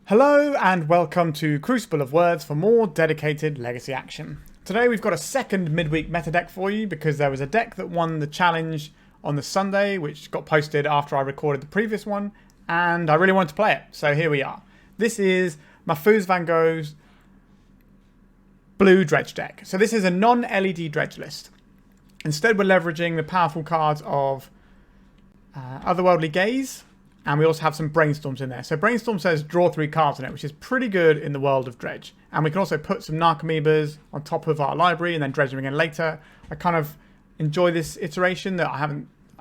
Hello and welcome to Crucible of Words for more dedicated Legacy action. Today we've got a second midweek meta deck for you because there was a deck that won the challenge on the Sunday which got posted after I recorded the previous one and I really wanted to play it, so here we are. This is MahfuxVanGogh's Blue Dredge deck. So this is a non-LED dredge list. Instead we're leveraging the powerful cards of Otherworldly Gaze, and we also have some Brainstorms in there. So Brainstorm says draw 3 cards in it, which is pretty good in the world of Dredge. And we can also put some Narcomoebas on top of our library and then dredge them again later. I kind of enjoy this iteration that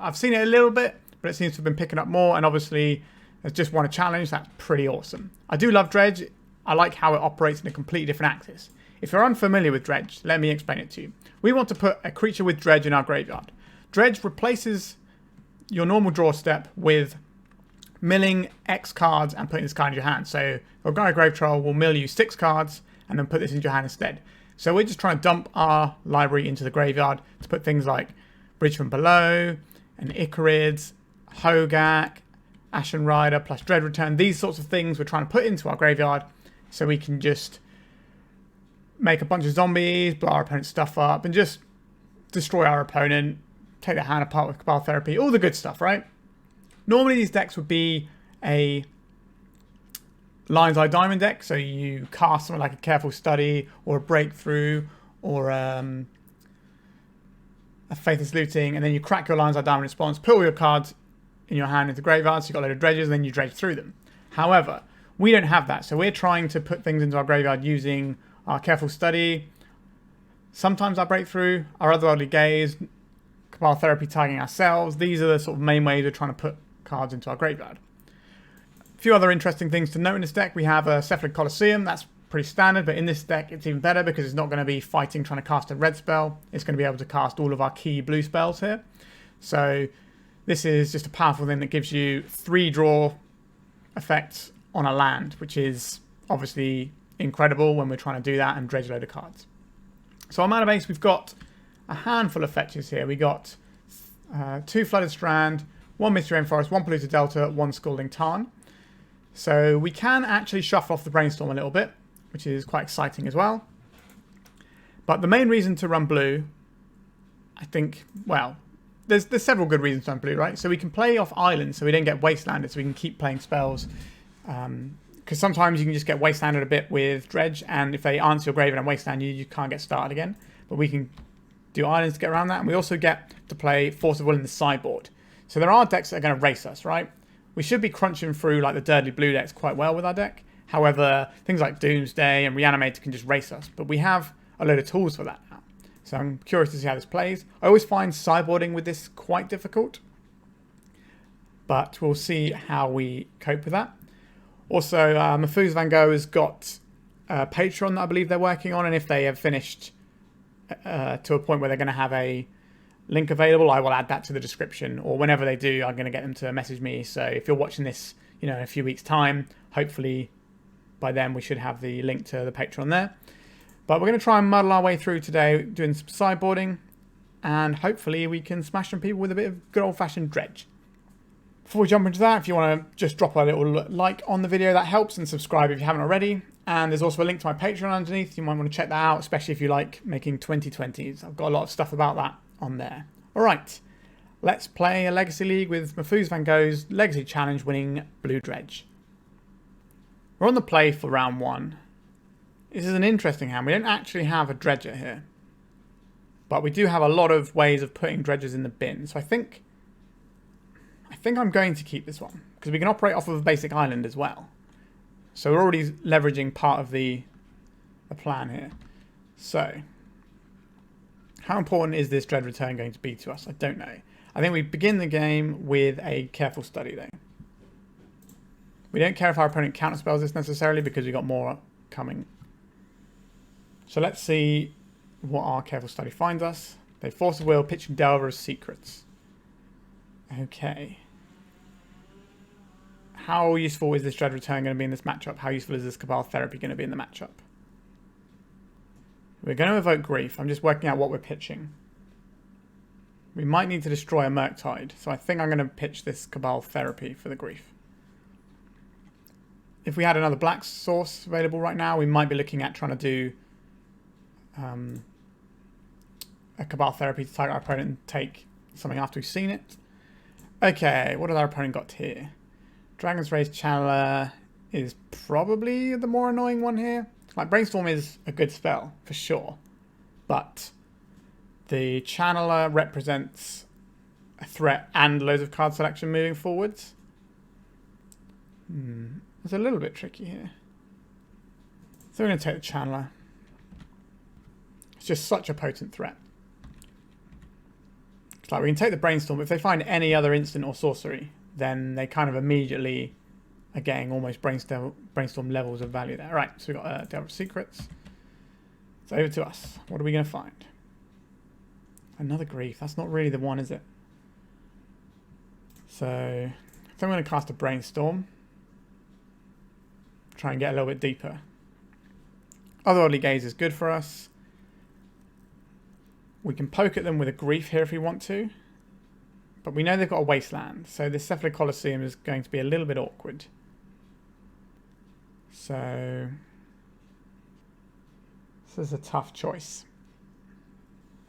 I've seen it a little bit, but it seems to have been picking up more. And obviously, it's just won a challenge. That's pretty awesome. I do love Dredge. I like how it operates in a completely different axis. If you're unfamiliar with Dredge, let me explain it to you. We want to put a creature with Dredge in our graveyard. Dredge replaces your normal draw step with milling X cards and putting this card in your hand. So Golgari Grave-Troll will mill you 6 cards and then put this into your hand instead. So we're just trying to dump our library into the graveyard to put things like Bridge from Below, and Ichorid, Hogaak, Ashen Rider plus Dread Return. These sorts of things we're trying to put into our graveyard so we can just make a bunch of zombies, blow our opponent's stuff up, and just destroy our opponent, take their hand apart with Cabal Therapy, all the good stuff, right? Normally these decks would be a Lion's Eye Diamond deck, so you cast something like a Careful Study or a Breakthrough or a Faithless Looting, and then you crack your Lion's Eye Diamond response, put all your cards in your hand into the graveyard, so you've got a load of dredges, and then you dredge through them. However, we don't have that, so we're trying to put things into our graveyard using our Careful Study, sometimes our Breakthrough, our Otherworldly Gaze, Cabal Therapy tagging ourselves. These are the sort of main ways we're trying to put cards into our graveyard. A few other interesting things to note in this deck. We have a Cephalid Coliseum. That's pretty standard, but in this deck it's even better because it's not going to be fighting trying to cast a red spell. It's going to be able to cast all of our key blue spells here. So this is just a powerful thing that gives you 3 draw effects on a land, which is obviously incredible when we're trying to do that and dredge a load of cards. So our mana base, we've got a handful of fetches here. We got 2 Flooded Strand, 1 Misty Rainforest, 1 Polluted Delta, 1 Scalding Tarn. So we can actually shuffle off the Brainstorm a little bit, which is quite exciting as well. But the main reason to run blue, I think, well, there's several good reasons to run blue, right? So we can play off islands so we don't get wastelanded, so we can keep playing spells. Because sometimes you can just get wastelanded a bit with Dredge, and if they answer your graveyard and wasteland you, you can't get started again. But we can do islands to get around that, and we also get to play Force of Will in the sideboard. So there are decks that are going to race us, right? We should be crunching through like the dirty blue decks quite well with our deck. However, things like Doomsday and Reanimator can just race us. But we have a load of tools for that now. So I'm curious to see how this plays. I always find sideboarding with this quite difficult. But we'll see how we cope with that. Also, MahfuxVanGogh has got a Patreon that I believe they're working on. And if they have finished to a point where they're going to have a link available, I will add that to the description, or whenever they do I'm going to get them to message me. So if you're watching this in a few weeks time, hopefully by then we should have the link to the Patreon there. But we're going to try and muddle our way through today doing some sideboarding, and hopefully we can smash some people with a bit of good old-fashioned dredge. Before we jump into that, if you want to just drop a little like on the video, that helps, and subscribe if you haven't already. And there's also a link to my Patreon underneath. You might want to check that out, especially if you like making 2020s. I've got a lot of stuff about that on there. Alright, let's play a Legacy League with MahfuxVanGogh's Legacy Challenge winning Blue Dredge. We're on the play for round 1. This is an interesting hand. We don't actually have a dredger here, but we do have a lot of ways of putting dredgers in the bin. So I think I'm going to keep this one because we can operate off of a basic island as well. So we're already leveraging part of the plan here. So how important is this Dread Return going to be to us? I don't know. I think we begin the game with a Careful Study though. We don't care if our opponent counterspells this necessarily because we've got more coming. So let's see what our Careful Study finds us. They Force of Will, pitching Delver's Secrets. Okay. How useful is this Dread Return going to be in this matchup? How useful is this Cabal Therapy going to be in the matchup? We're going to evoke Grief. I'm just working out what we're pitching. We might need to destroy a Murktide, so I think I'm going to pitch this Cabal Therapy for the Grief. if we had another black source available right now, we might be looking at trying to do a Cabal Therapy to target our opponent and take something after we've seen it. Okay, what has our opponent got here? Dragon's Rage Channeler is probably the more annoying one here. Like, Brainstorm is a good spell, for sure. But the Channeler represents a threat and loads of card selection moving forwards. It's a little bit tricky here. So we're going to take the Channeler. It's just such a potent threat. It's like we can take the Brainstorm, but if they find any other instant or sorcery, then they kind of immediately are getting almost Brainstorm levels of value there. Right, so we've got Delver of Secrets. It's over to us. What are we going to find? Another Grief. That's not really the one, is it? So I think I'm going to cast a Brainstorm. Try and get a little bit deeper. Otherworldly Gaze is good for us. We can poke at them with a Grief here if we want to. But we know they've got a Wasteland. So this Cephalid Coliseum is going to be a little bit awkward. So this is a tough choice.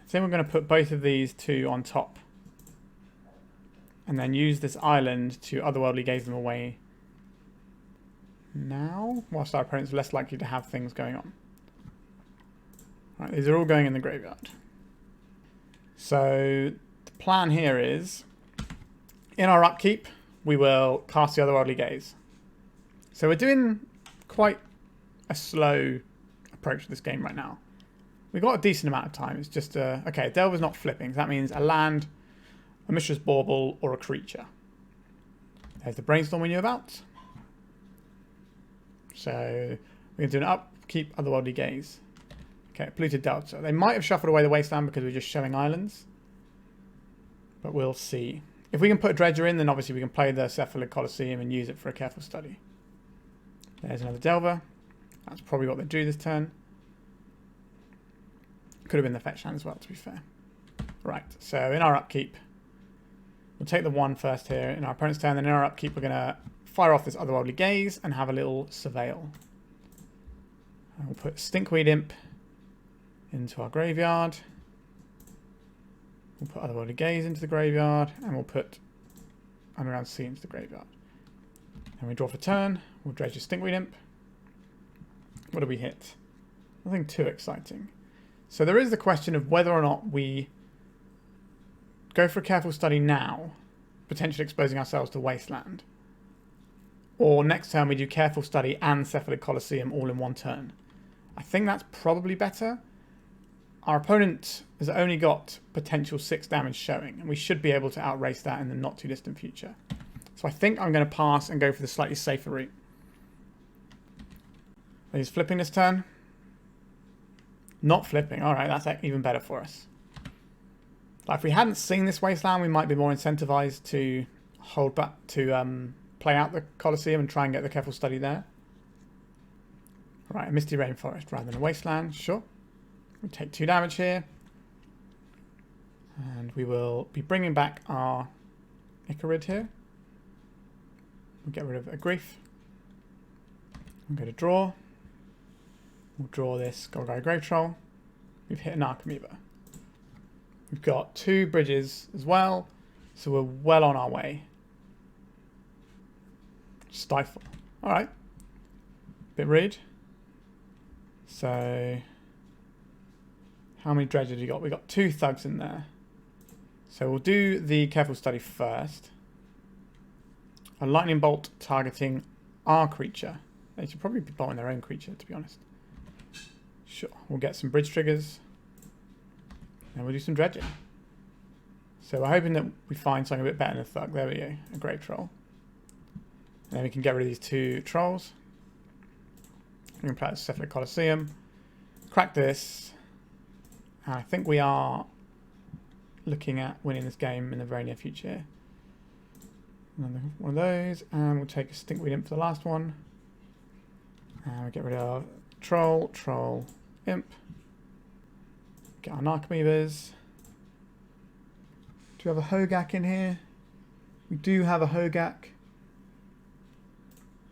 I think we're going to put both of these two on top. And then use this island to Otherworldly Gaze them away now, whilst our opponent's less likely to have things going on. Right, these are all going in the graveyard. So the plan here is, in our upkeep, we will cast the Otherworldly Gaze. So we're doing quite a slow approach to this game right now. We've got a decent amount of time. It's just okay, Delver's not flipping. So that means a land, a Mishra's Bauble, or a creature. There's the Brainstorm we knew about. So we're going to do an upkeep Otherworldly Gaze. Okay, Polluted Delta. They might have shuffled away the Wasteland because we're just showing islands. But we'll see. If we can put a Dredger in, then obviously we can play the Cephalid Coliseum and use it for a careful study. There's another Delver. That's probably what they do this turn. Could have been the fetch land as well, to be fair. Right, so in our upkeep, we'll take the 1 first here in our opponent's turn. Then in our upkeep, we're going to fire off this Otherworldly Gaze and have a little Surveil. And we'll put Stinkweed Imp into our graveyard. We'll put Otherworldly Gaze into the graveyard, and we'll put Underground Sea into the graveyard. And we draw for turn. We'll dredge a Stinkweed Imp. What do we hit? Nothing too exciting. So there is the question of whether or not we go for a careful study now, potentially exposing ourselves to Wasteland. Or next turn we do careful study and Cephalid Coliseum all in one turn. I think that's probably better. Our opponent has only got potential 6 damage showing, and we should be able to outrace that in the not too distant future. So I think I'm going to pass and go for the slightly safer route. He's flipping this turn. Not flipping. Alright, that's even better for us. Like, if we hadn't seen this Wasteland, we might be more incentivized to hold back, to play out the Coliseum and try and get the careful study there. Right, a Misty Rainforest rather than a Wasteland. Sure. We take 2 damage here. And we will be bringing back our Ichorid here. We'll get rid of a Grief. We'll go to draw. We'll draw this Golgari Grave-Troll. We've hit a Narcomoeba. We've got 2 bridges as well, so we're well on our way. Stifle. Alright. Bit rude. So, how many dredges have you got? We've got 2 thugs in there. So we'll do the careful study first. A lightning bolt targeting our creature. They should probably be bolting their own creature, to be honest. Sure, we'll get some bridge triggers. And we'll do some dredging. So we're hoping that we find something a bit better than a thug. There we go, a Grave-Troll. And then we can get rid of these 2 trolls. We can play the Cephalid Coliseum. Crack this. And I think we are looking at winning this game in the very near future. Another one of those. And we'll take a Stinkweed Imp for the last one. And we'll get rid of Troll, Imp. Get our Narcomoebas. Do we have a Hogaak in here? We do have a Hogaak.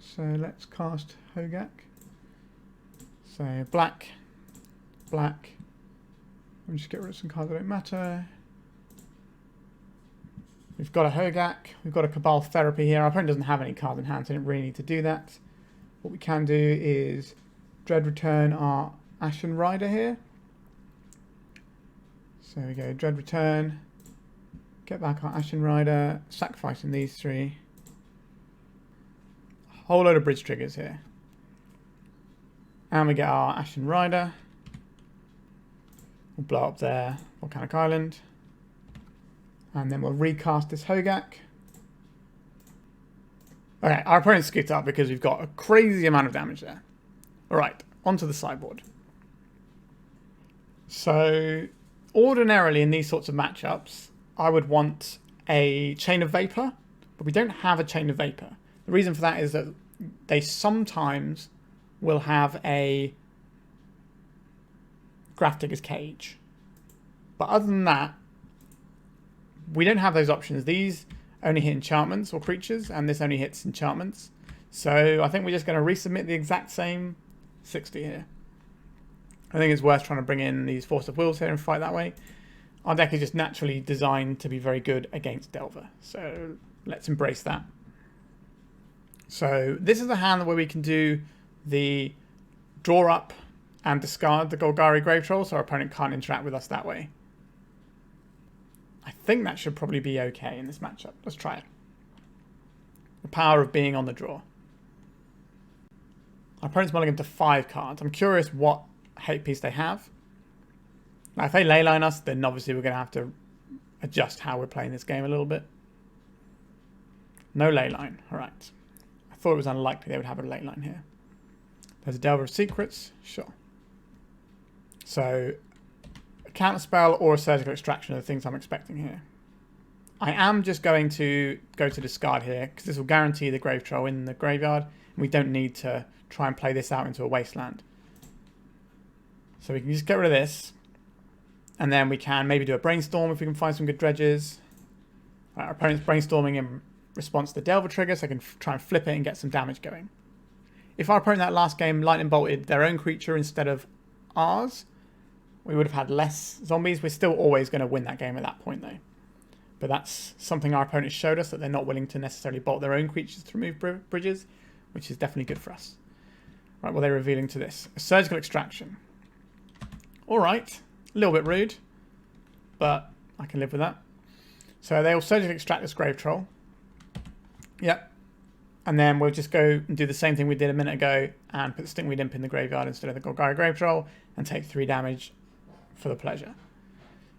So let's cast Hogaak. So black, black. Let me just get rid of some cards that don't matter. We've got a Hogaak. We've got a Cabal Therapy here. Our opponent doesn't have any cards in hand, so I don't really need to do that. What we can do is dread return our Ashen Rider here. So we go dread return, get back our Ashen Rider, sacrificing these three. A whole load of bridge triggers here. And we get our Ashen Rider. We'll blow up their Volcanic Island. And then we'll recast this Hogaak. Okay, our opponent's scooped up because we've got a crazy amount of damage there. Alright, onto the sideboard. So, ordinarily in these sorts of matchups, I would want a Chain of Vapor, but we don't have a Chain of Vapor. The reason for that is that they sometimes will have a Grafdigger's Cage. But other than that, we don't have those options. These only hit enchantments or creatures, and this only hits enchantments. So I think we're just going to resubmit the exact same 60 here. I think it's worth trying to bring in these Force of Wills here and fight that way. Our deck is just naturally designed to be very good against Delver, so let's embrace that. So this is a hand where we can do the draw up and discard the Golgari Grave-Troll, so our opponent can't interact with us that way. I think that should probably be okay in this matchup. Let's try it. The power of being on the draw. Our opponent's mulligan to 5 cards. I'm curious what hate piece they have. Now, if they leyline us, then obviously we're going to have to adjust how we're playing this game a little bit. No leyline. All right. I thought it was unlikely they would have a leyline here. There's a Delver of Secrets. Sure. So, a counterspell or a surgical extraction are the things I'm expecting here. I am just going to go to discard here because this will guarantee the Grave-Troll in the graveyard. And we don't need to try and play this out into a wasteland. So we can just get rid of this. And then we can maybe do a Brainstorm if we can find some good dredges. Our opponent's brainstorming in response to the Delver trigger, so I can try and flip it and get some damage going. If our opponent that last game lightning bolted their own creature instead of ours, we would have had less zombies. We're still always going to win that game at that point though. But that's something our opponents showed us, that they're not willing to necessarily bolt their own creatures to remove bridges, which is definitely good for us. Right, well, they're revealing to this. A surgical extraction. Alright, a little bit rude, but I can live with that. So they'll surgically extract this Grave-Troll. Yep. And then we'll just go and do the same thing we did a minute ago and put the Stinkweed Imp in the graveyard instead of the Golgari Grave-Troll and take 3 damage for the pleasure.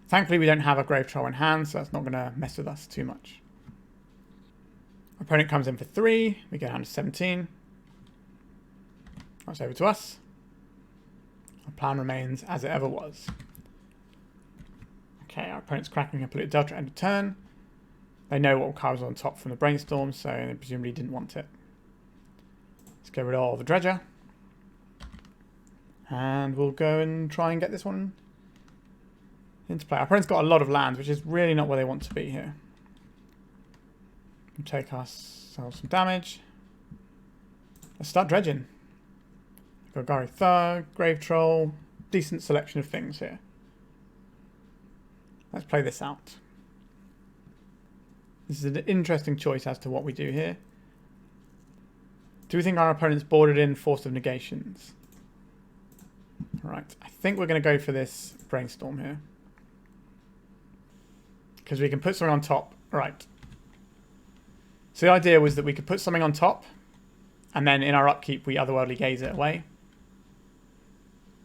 Thankfully, we don't have a Grave-Troll in hand, so that's not going to mess with us too much. Opponent comes in for 3. We go down to 17. That's over to us. Our plan remains as it ever was. Okay, our opponent's cracking a Polluted Delta at end of turn. They know what card was on top from the Brainstorm, so they presumably didn't want it. Let's get rid of all the Dredger. And we'll go and try and get this one into play. Our opponent's got a lot of lands, which is really not where they want to be here. We'll take ourselves some damage. Let's start dredging. Golgari Thug, Grave-Troll, decent selection of things here. Let's play this out. This is an interesting choice as to what we do here. Do we think our opponent's boarded in Force of Negations? Alright, I think we're going to go for this Brainstorm here. Because we can put something on top. Alright. So the idea was that we could put something on top, and then in our upkeep we Otherworldly Gaze it away.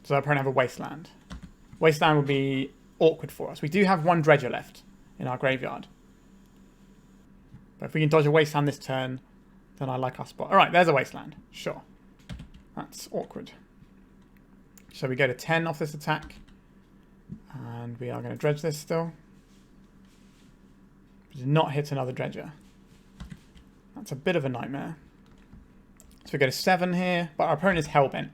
So our opponent have a Wasteland. Wasteland would be awkward for us. We do have 1 Dredger left in our graveyard. But if we can dodge a Wasteland this turn, then I like our spot. Alright, there's a Wasteland. Sure. That's awkward. So we go to 10 off this attack. And we are going to dredge this still. We did not hit another Dredger. That's a bit of a nightmare. So we go to 7 here, but our opponent is Hellbent.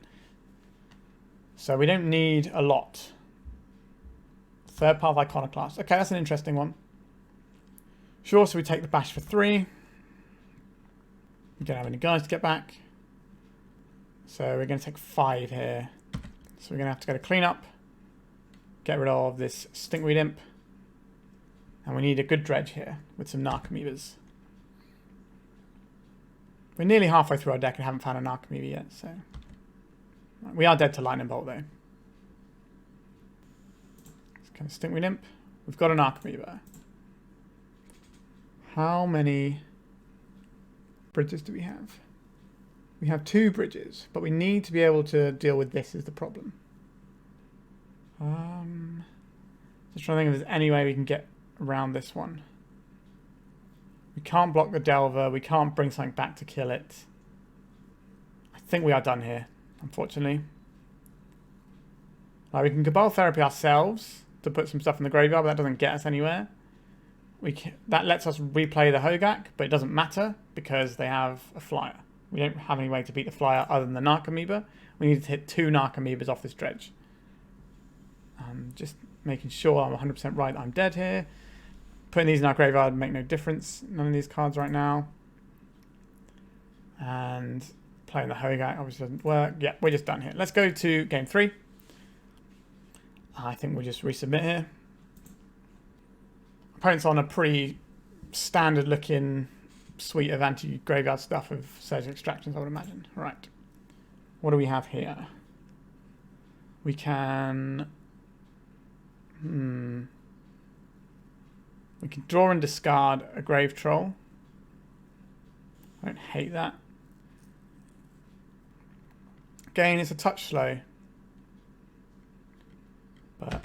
So we don't need a lot. Third Path Iconoclast. Okay, that's an interesting one. Sure, so we take the bash for 3. We don't have any guys to get back. So we're going to take 5 here. So we're going to have to go to clean up. Get rid of this Stinkweed Imp. And we need a good dredge here with some Narcomoebas. We're nearly halfway through our deck and haven't found a Narcomoeba yet, so... We are dead to Lightning Bolt, though. It's kind of Stinkweed Imp. We've got a Narcomoeba. How many bridges do we have? We have 2 bridges, but we need to be able to deal with this is the problem. Just trying to think if there's any way we can get around this one. We can't block the Delver. We can't bring something back to kill it. I think we are done here, unfortunately. We can Cabal Therapy ourselves to put some stuff in the graveyard, but that doesn't get us anywhere. That lets us replay the Hogaak, but it doesn't matter because they have a flyer. We don't have any way to beat the flyer other than the Narcomoeba. We need to hit 2 Narcomoebas off this dredge. Just making sure I'm 100% right that I'm dead here. Putting these in our graveyard make no difference. None of these cards right now. And playing the Hogaak obviously doesn't work. Yeah, we're just done here. Let's go to game 3. I think we'll just resubmit here. Opponent's on a pretty standard looking suite of anti-graveyard stuff of Surgical Extractions, I would imagine. Right. What do we have here? We can... We can draw and discard a Grave-Troll. I don't hate that. Again, it's a touch slow. But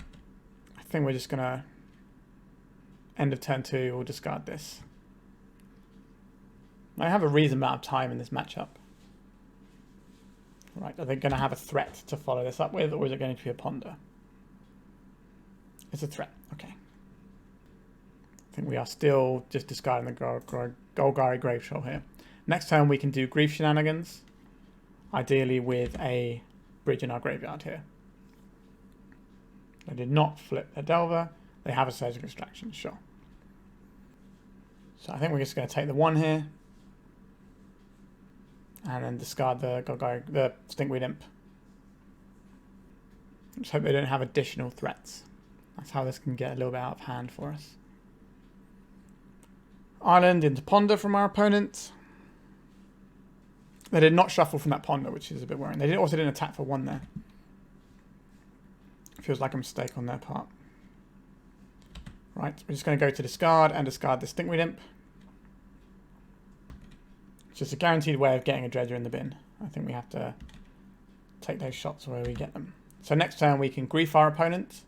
I think we're just going to... End of turn 2, we'll discard this. I have a reasonable amount of time in this matchup. Right, are they going to have a threat to follow this up with, or is it going to be a ponder? It's a threat, okay. I think we are still just discarding the Golgari Grave-Troll here. Next turn we can do Grief Shenanigans, ideally with a bridge in our graveyard here. They did not flip their Delver. They have a Surgical Extraction, sure. So I think we're just going to take the 1 here. And then discard the Stinkweed Imp. Just hope they don't have additional threats. That's how this can get a little bit out of hand for us. Island into Ponder from our opponent. They did not shuffle from that Ponder, which is a bit worrying. They also didn't attack for 1 there. Feels like a mistake on their part. Right, we're just going to go to discard and discard the Stinkweed Imp. It's just a guaranteed way of getting a Dredger in the bin. I think we have to take those shots where we get them. So next turn we can grief our opponent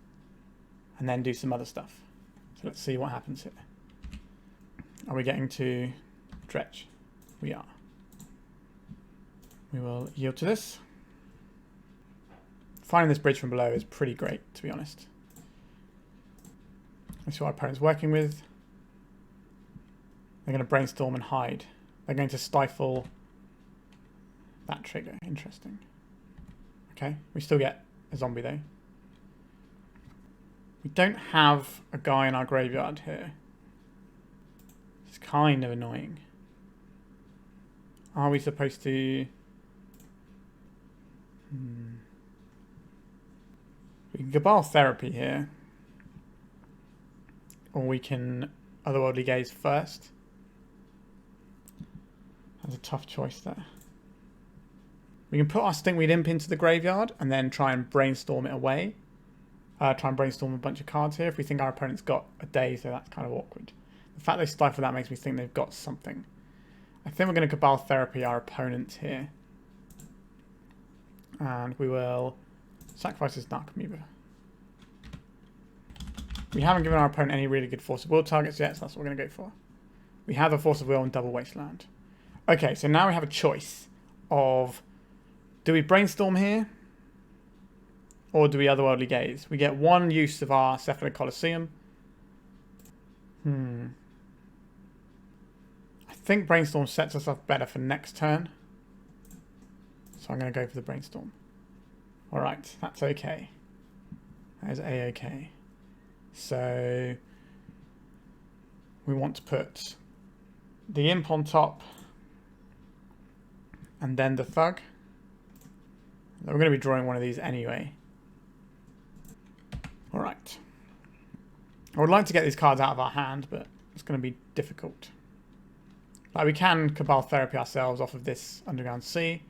and then do some other stuff. So let's see what happens here. Are we getting to Dredge? We are. We will yield to this. Finding this bridge from below is pretty great, to be honest. That's what our opponent's working with. They're going to brainstorm and hide. They're going to stifle that trigger. Interesting. Okay, we still get a zombie though. We don't have a guy in our graveyard here. It's kind of annoying. Are we supposed to... We can Cabal Therapy here. Or we can Otherworldly Gaze first. That's a tough choice there. We can put our Stinkweed Imp into the graveyard and then try and brainstorm it away. Try and brainstorm a bunch of cards here if we think our opponent's got a day, so that's kind of awkward. The fact they stifle that makes me think they've got something. I think we're going to Cabal Therapy our opponent here. And we will sacrifice this Narcomoeba. We haven't given our opponent any really good Force of Will targets yet, so that's what we're going to go for. We have a Force of Will and double Wasteland. Okay, so now we have a choice of... Do we Brainstorm here? Or do we Otherworldly Gaze? We get 1 use of our Cephalid Coliseum. I think Brainstorm sets us up better for next turn. So I'm going to go for the Brainstorm. Alright, that's okay. That is A-okay. So we want to put the Imp on top and then the Thug. We're going to be drawing one of these anyway. Alright. I would like to get these cards out of our hand, but it's going to be difficult. Like, we can Cabal Therapy ourselves off of this Underground Sea,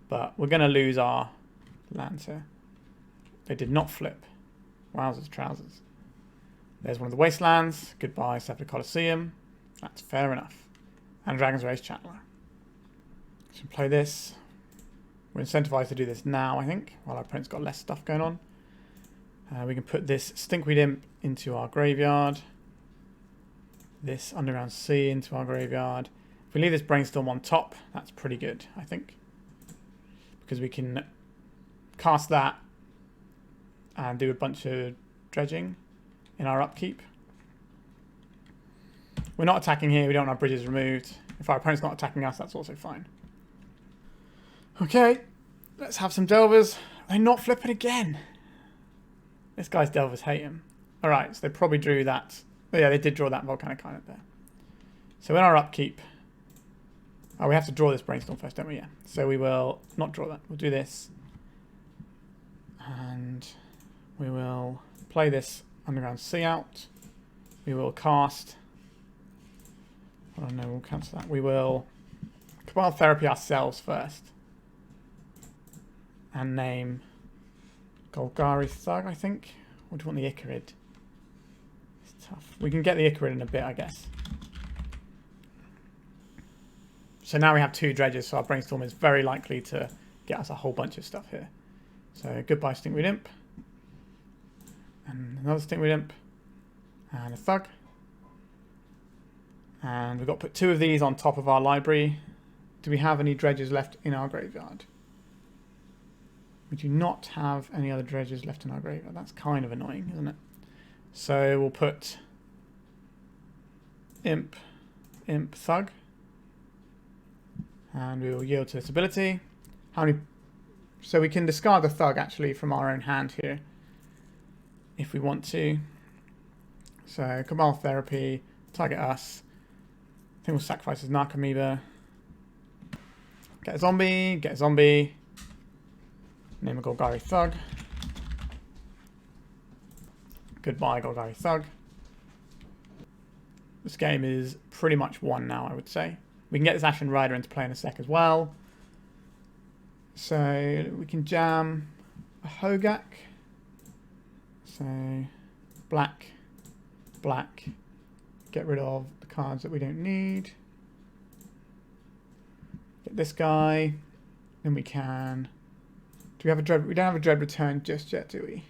but we're going to lose our lands here. They did not flip. Wowzers, trousers. There's one of the Wastelands. Goodbye, Cephalid Coliseum. That's fair enough. And Dragon's Race Channeler. So play this. We're incentivized to do this now, I think, while our opponent's got less stuff going on. We can put this Stinkweed Imp into our graveyard. This Underground Sea into our graveyard. If we leave this Brainstorm on top, that's pretty good, I think. Because we can cast that and do a bunch of dredging in our upkeep. We're not attacking here, we don't want our bridges removed. If our opponent's not attacking us, that's also fine. Okay, let's have some Delvers. They're not flipping again. This guy's Delvers hate him. Alright, so they probably drew that. Oh yeah, they did draw that Volcanic Island there. So in our upkeep, we have to draw this Brainstorm first, don't we? Yeah. So we will not draw that. We'll do this. And we will play this Underground Sea out. We will cast... Oh no, we'll cancel that. We will Cabal Therapy ourselves first. And name Golgari Thug, I think. Or do you want the Ichorid? It's tough. We can get the Ichorid in a bit, I guess. So now we have 2 dredges, so our Brainstorm is very likely to get us a whole bunch of stuff here. So goodbye Stinkweed Imp. And another Stinkweed Imp. And a Thug. And we've got to put 2 of these on top of our library. Do we have any dredges left in our graveyard? We do not have any other dredges left in our graveyard. That's kind of annoying, isn't it? So we'll put Imp, Thug. And we will yield to this ability. How many? So we can discard the Thug actually from our own hand here, if we want to. So Cabal Therapy, target us. I think we'll sacrifice his Narcomoeba. Get a zombie, Name a Golgari Thug. Goodbye Golgari Thug. This game is pretty much won now, I would say. We can get this Ashen Rider into play in a sec as well. So we can jam a Hogaak. So black. Get rid of the cards that we don't need. Get this guy. Then we can... Do we have a Dread? We don't have a Dread Return just yet, do we?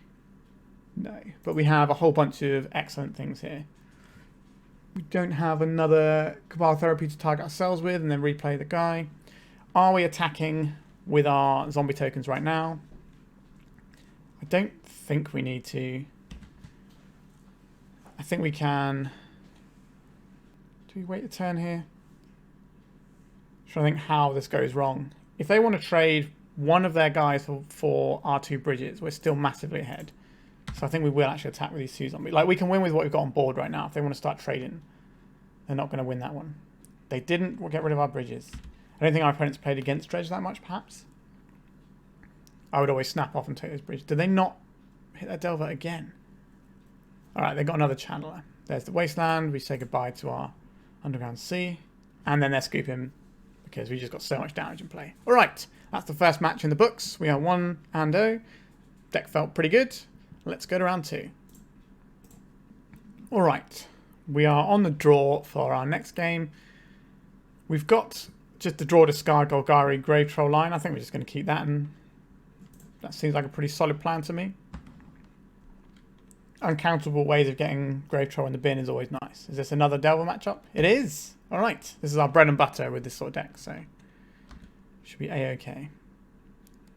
No. But we have a whole bunch of excellent things here. We don't have another Cabal Therapy to target ourselves with and then replay the guy. Are we attacking with our zombie tokens right now? I don't think we need to. I think we can... Do we wait a turn here? I'm trying to think how this goes wrong. If they want to trade one of their guys for our 2 bridges, we're still massively ahead. So I think we will actually attack with these 2 zombies. Like, we can win with what we've got on board right now. If they want to start trading, they're not going to win that one. They didn't. We'll get rid of our bridges. I don't think our opponents played against Dredge that much, perhaps. I would always snap off and take those bridges. Did they not hit that Delver again? Alright, they got another Channeler. There's the Wasteland. We say goodbye to our Underground Sea. And then they're scooping because we just got so much damage in play. Alright, that's the first match in the books. We are 1-0. Deck felt pretty good. Let's go to round 2. Alright, we are on the draw for our next game. We've got just the draw discard Golgari Grave-Troll line. I think we're just going to keep that, and that seems like a pretty solid plan to me. Uncountable ways of getting Grave-Troll in the bin is always nice. Is this another Delver matchup? It is! Alright, this is our bread and butter with this sort of deck, so should be a-okay.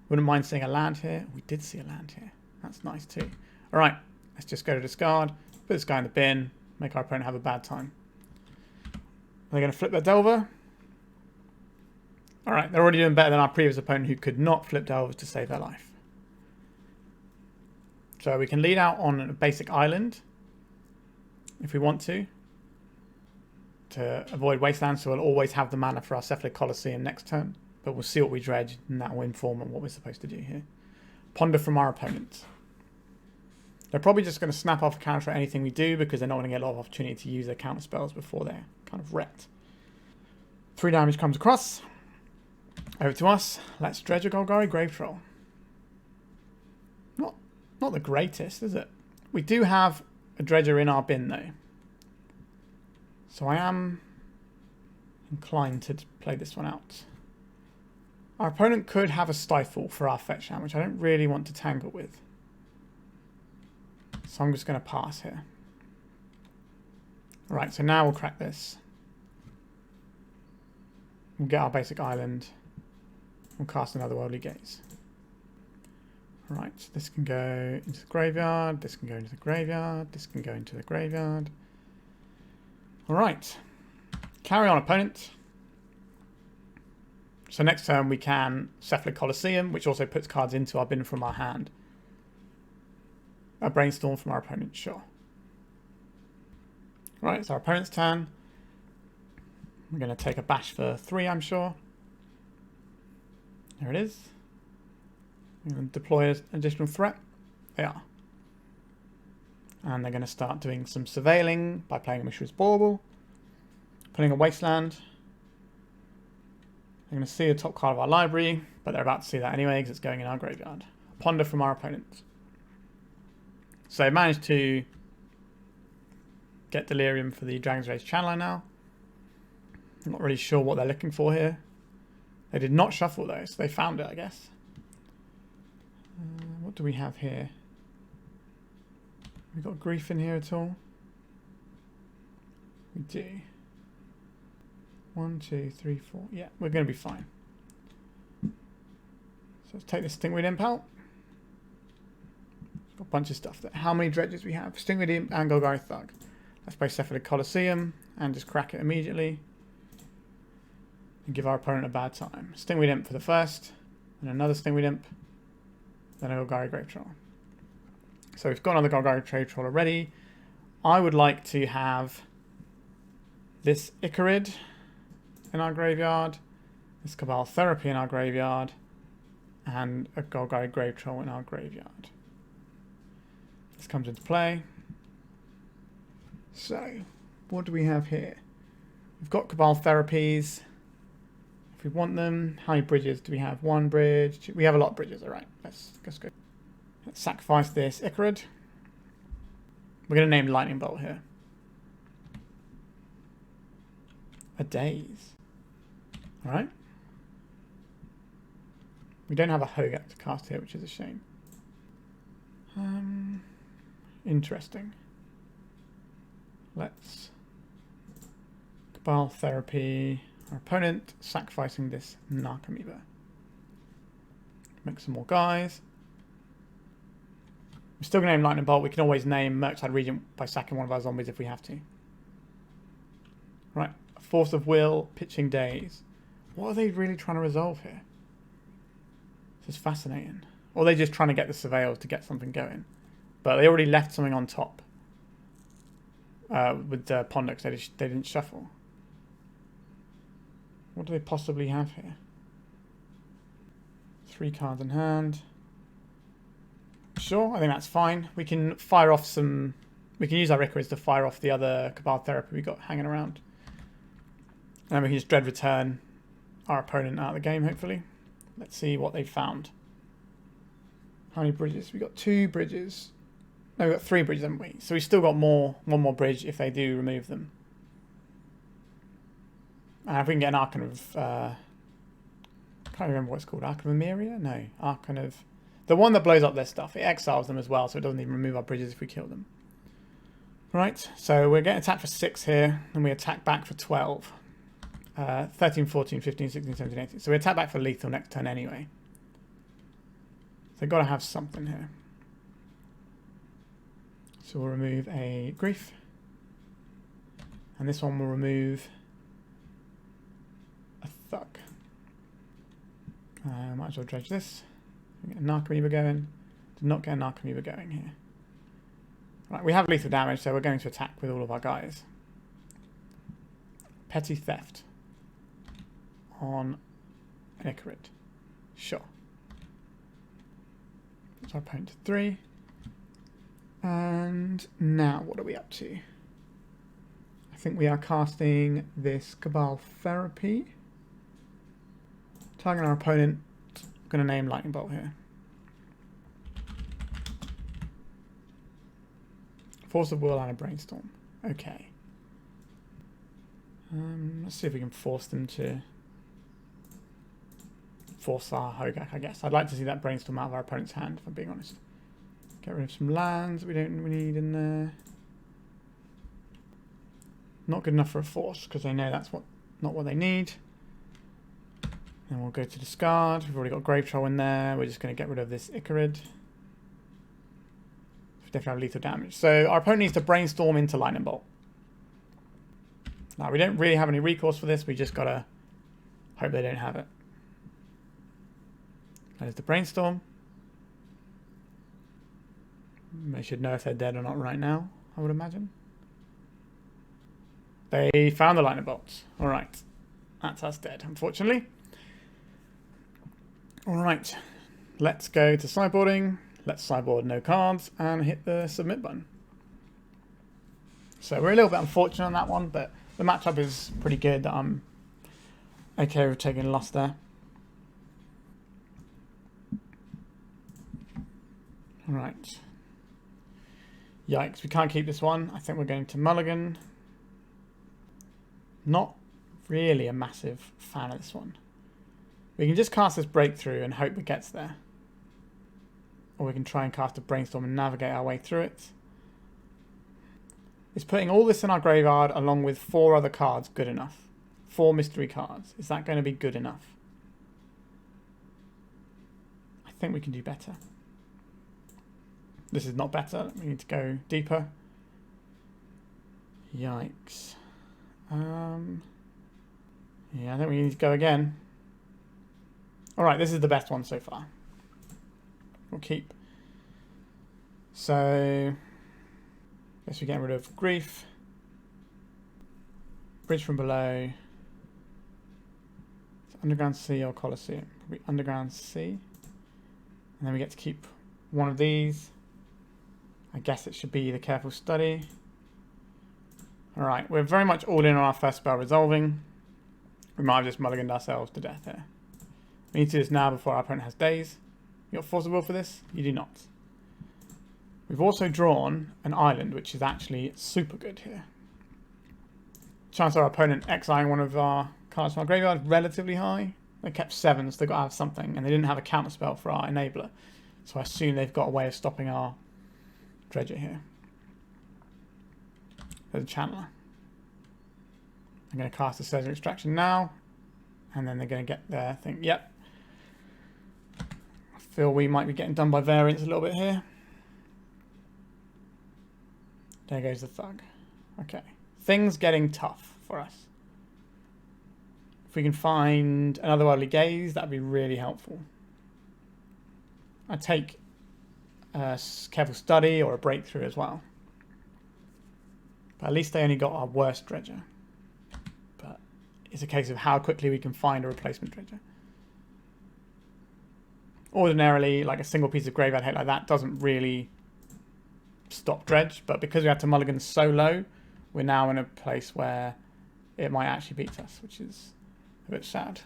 Wouldn't mind seeing a land here. We did see a land here. That's nice too. Alright, let's just go to discard, put this guy in the bin, make our opponent have a bad time. Are they going to flip their Delver? Alright, they're already doing better than our previous opponent who could not flip Delvers to save their life. So we can lead out on a basic island if we want to avoid Wasteland, so we'll always have the mana for our Cephalid Coliseum next turn. but we'll see what we dredge, and that will inform on what we're supposed to do here. Ponder from our opponent. They're probably just going to snap off a counter at anything we do because they're not going to get a lot of opportunity to use their counter spells before they're kind of wrecked. 3 damage comes across. Over to us. Let's dredge a Golgari Grave-Troll. Not the greatest, is it? We do have a dredger in our bin, though. So I am inclined to play this one out. Our opponent could have a Stifle for our fetch hand, which I don't really want to tangle with. So I'm just going to pass here. Alright, so now we'll crack this. We'll get our basic island. We'll cast another Otherworldly Gaze. Right, this can go into the graveyard, this can go into the graveyard, this can go into the graveyard. Alright, carry on opponent. So next turn we can Cephalid Coliseum, which also puts cards into our bin from our hand. A Brainstorm from our opponent, sure. Right, it's our opponent's turn. We're going to take a bash for 3, I'm sure. There it is. We're going to deploy an additional threat. They are. And they're going to start doing some surveilling by playing a Mishra's Bauble, putting a Wasteland. They're going to see the top card of our library, but they're about to see that anyway because it's going in our graveyard. Ponder from our opponent. So managed to get Delirium for the Dragon's Rage Channeler now. I'm not really sure what they're looking for here. They did not shuffle though, so they found it, I guess. What do we have here? We got Grief in here at all? We do. 1, 2, 3, 4. Yeah, we're going to be fine. So let's take this Stinkweed Imp out. Got a bunch of stuff there. How many dredges we have? Stinkweed Imp and Golgari Thug. Let's play Cephalid Coliseum and just crack it immediately. And give our opponent a bad time. Stinkweed Imp for the first. And another Stinkweed Imp. Then a Golgari Grave-Troll. So we've got another Golgari Grave-Troll already. I would like to have this Ichorid in our graveyard, this Cabal Therapy in our graveyard, and a Golgari Grave-Troll in our graveyard. This comes into play. So, what do we have here? We've got Cabal Therapies. If we want them, how many bridges do we have? 1 bridge. We have a lot of bridges, alright. Let's go. Let's sacrifice this Ichorid. We're going to name Lightning Bolt here. A Daze. Alright. We don't have a Hogaak to cast here, which is a shame. Interesting. Let's Cabal Therapy. Our opponent sacrificing this Narcomoeba. Make some more guys. We're still going to name Lightning Bolt. We can always name Murktide Regent by sacking one of our zombies if we have to. Right. Force of Will, Pitching Daze. What are they really trying to resolve here? This is fascinating. Or are they just trying to get the Surveils to get something going? But they already left something on top. With Ponder, because they didn't shuffle. What do they possibly have here? 3 cards in hand. Sure, I think that's fine. We can fire off some... We can use our Ichorids to fire off the other Cabal Therapy we got hanging around. And then we can just dread return our opponent out of the game, hopefully. Let's see what they found. How many bridges? We got 2 bridges. No, we've got 3 bridges, haven't we? So we've still got one more bridge if they do remove them. And if we can get an Archon of... I can't remember what it's called. Archon of Emeria? No. Archon of... The one that blows up their stuff. It exiles them as well, so it doesn't even remove our bridges if we kill them. Right, so we're getting attacked for 6 here, and we attack back for 12. 13, 14, 15, 16, 17, 18. So we attack back for lethal next turn anyway. So they've got to have something here. So we'll remove a Grief. And this one will remove a Thug. Might as well dredge this. Get a Narcomoeba going. Did not get a Narcomoeba going here. Right, we have lethal damage, so we're going to attack with all of our guys. Petty Theft on an Ichorid. Sure. That's our opponent to 3. And now what are we up to? I think we are casting this Cabal Therapy. Targeting our opponent. I'm going to name Lightning Bolt here. Force of Will and a Brainstorm. Okay. Let's see if we can force them to force our Hogaak, I guess. I'd like to see that Brainstorm out of our opponent's hand, if I'm being honest. Get rid of some lands we don't need in there. Not good enough for a force, because they know that's not what they need. And we'll go to discard. We've already got Grave-Troll in there. We're just going to get rid of this Ichorid. We definitely have lethal damage. So our opponent needs to Brainstorm into Lightning Bolt. Now, we don't really have any recourse for this. We just got to hope they don't have it. That is the Brainstorm. They should know if they're dead or not right now, I would imagine. They found the Lightning Bolts. Alright. That's us dead, unfortunately. Alright. Let's go to sideboarding. Let's sideboard no cards and hit the submit button. So we're a little bit unfortunate on that one, but the matchup is pretty good. I'm okay with taking a loss there. Alright. Yikes, we can't keep this one. I think we're going to mulligan. Not really a massive fan of this one. We can just cast this Breakthrough and hope it gets there. Or we can try and cast a Brainstorm and navigate our way through it. Is putting all this in our graveyard along with 4 other cards good enough? 4 mystery cards. Is that going to be good enough? I think we can do better. This is not better. We need to go deeper. Yikes. Yeah, I think we need to go again. Alright, this is the best one so far. We'll keep. So, guess we're getting rid of Grief. Bridge from below. It's Underground Sea or Coliseum. Probably Underground Sea. And then we get to keep one of these. I guess it should be the Careful Study. Alright, we're very much all in on our first spell resolving. We might have just mulliganed ourselves to death here. We need to do this now before our opponent has days. You got Force of Will for this? You do not. We've also drawn an island, which is actually super good here. Chance of our opponent exiling one of our cards from our graveyard is relatively high. They kept 7, so they've got to have something. And they didn't have a counterspell for our enabler. So I assume they've got a way of stopping our Dredger here. There's a Channeler. I'm going to cast a Surgeon Extraction now. And then they're going to get their thing. Yep. I feel we might be getting done by variance a little bit here. There goes the Thug. Okay. Things getting tough for us. If we can find an Otherworldly Gaze, that would be really helpful. I'd take a Careful Study or a Breakthrough as well. But at least they only got our worst Dredger. But it's a case of how quickly we can find a replacement Dredger. Ordinarily, like a single piece of graveyard hit like that doesn't really stop Dredge, but because we had to mulligan so low, we're now in a place where it might actually beat us, which is a bit sad.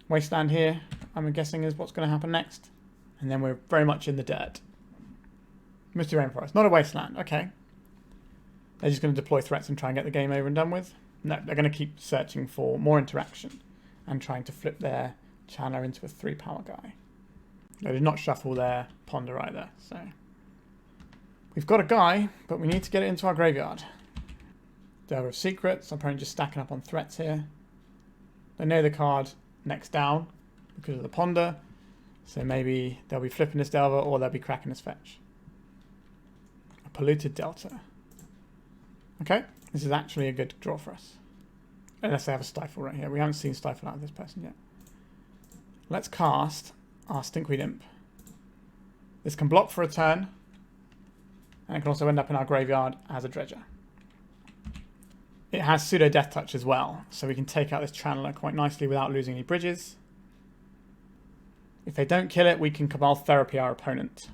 Wasteland here, I'm guessing, is what's going to happen next. And then we're very much in the dirt. Misty Rainforest, not a wasteland, okay. They're just going to deploy threats and try and get the game over and done with? No, they're going to keep searching for more interaction and trying to flip their Channeler into a 3-power guy. They did not shuffle their Ponder either, so... We've got a guy, but we need to get it into our graveyard. Delver of Secrets, I'm probably just stacking up on threats here. They know the card next down because of the Ponder, so maybe they'll be flipping this Delver or they'll be cracking this Fetch. A Polluted Delta. Okay, this is actually a good draw for us. Unless they have a Stifle right here. We haven't seen Stifle out of this person yet. Let's cast our Stinkweed Imp. This can block for a turn. And it can also end up in our graveyard as a Dredger. it has pseudo Death Touch as well, so we can take out this Channeler quite nicely without losing any bridges. If they don't kill it, we can Cabal Therapy our opponent.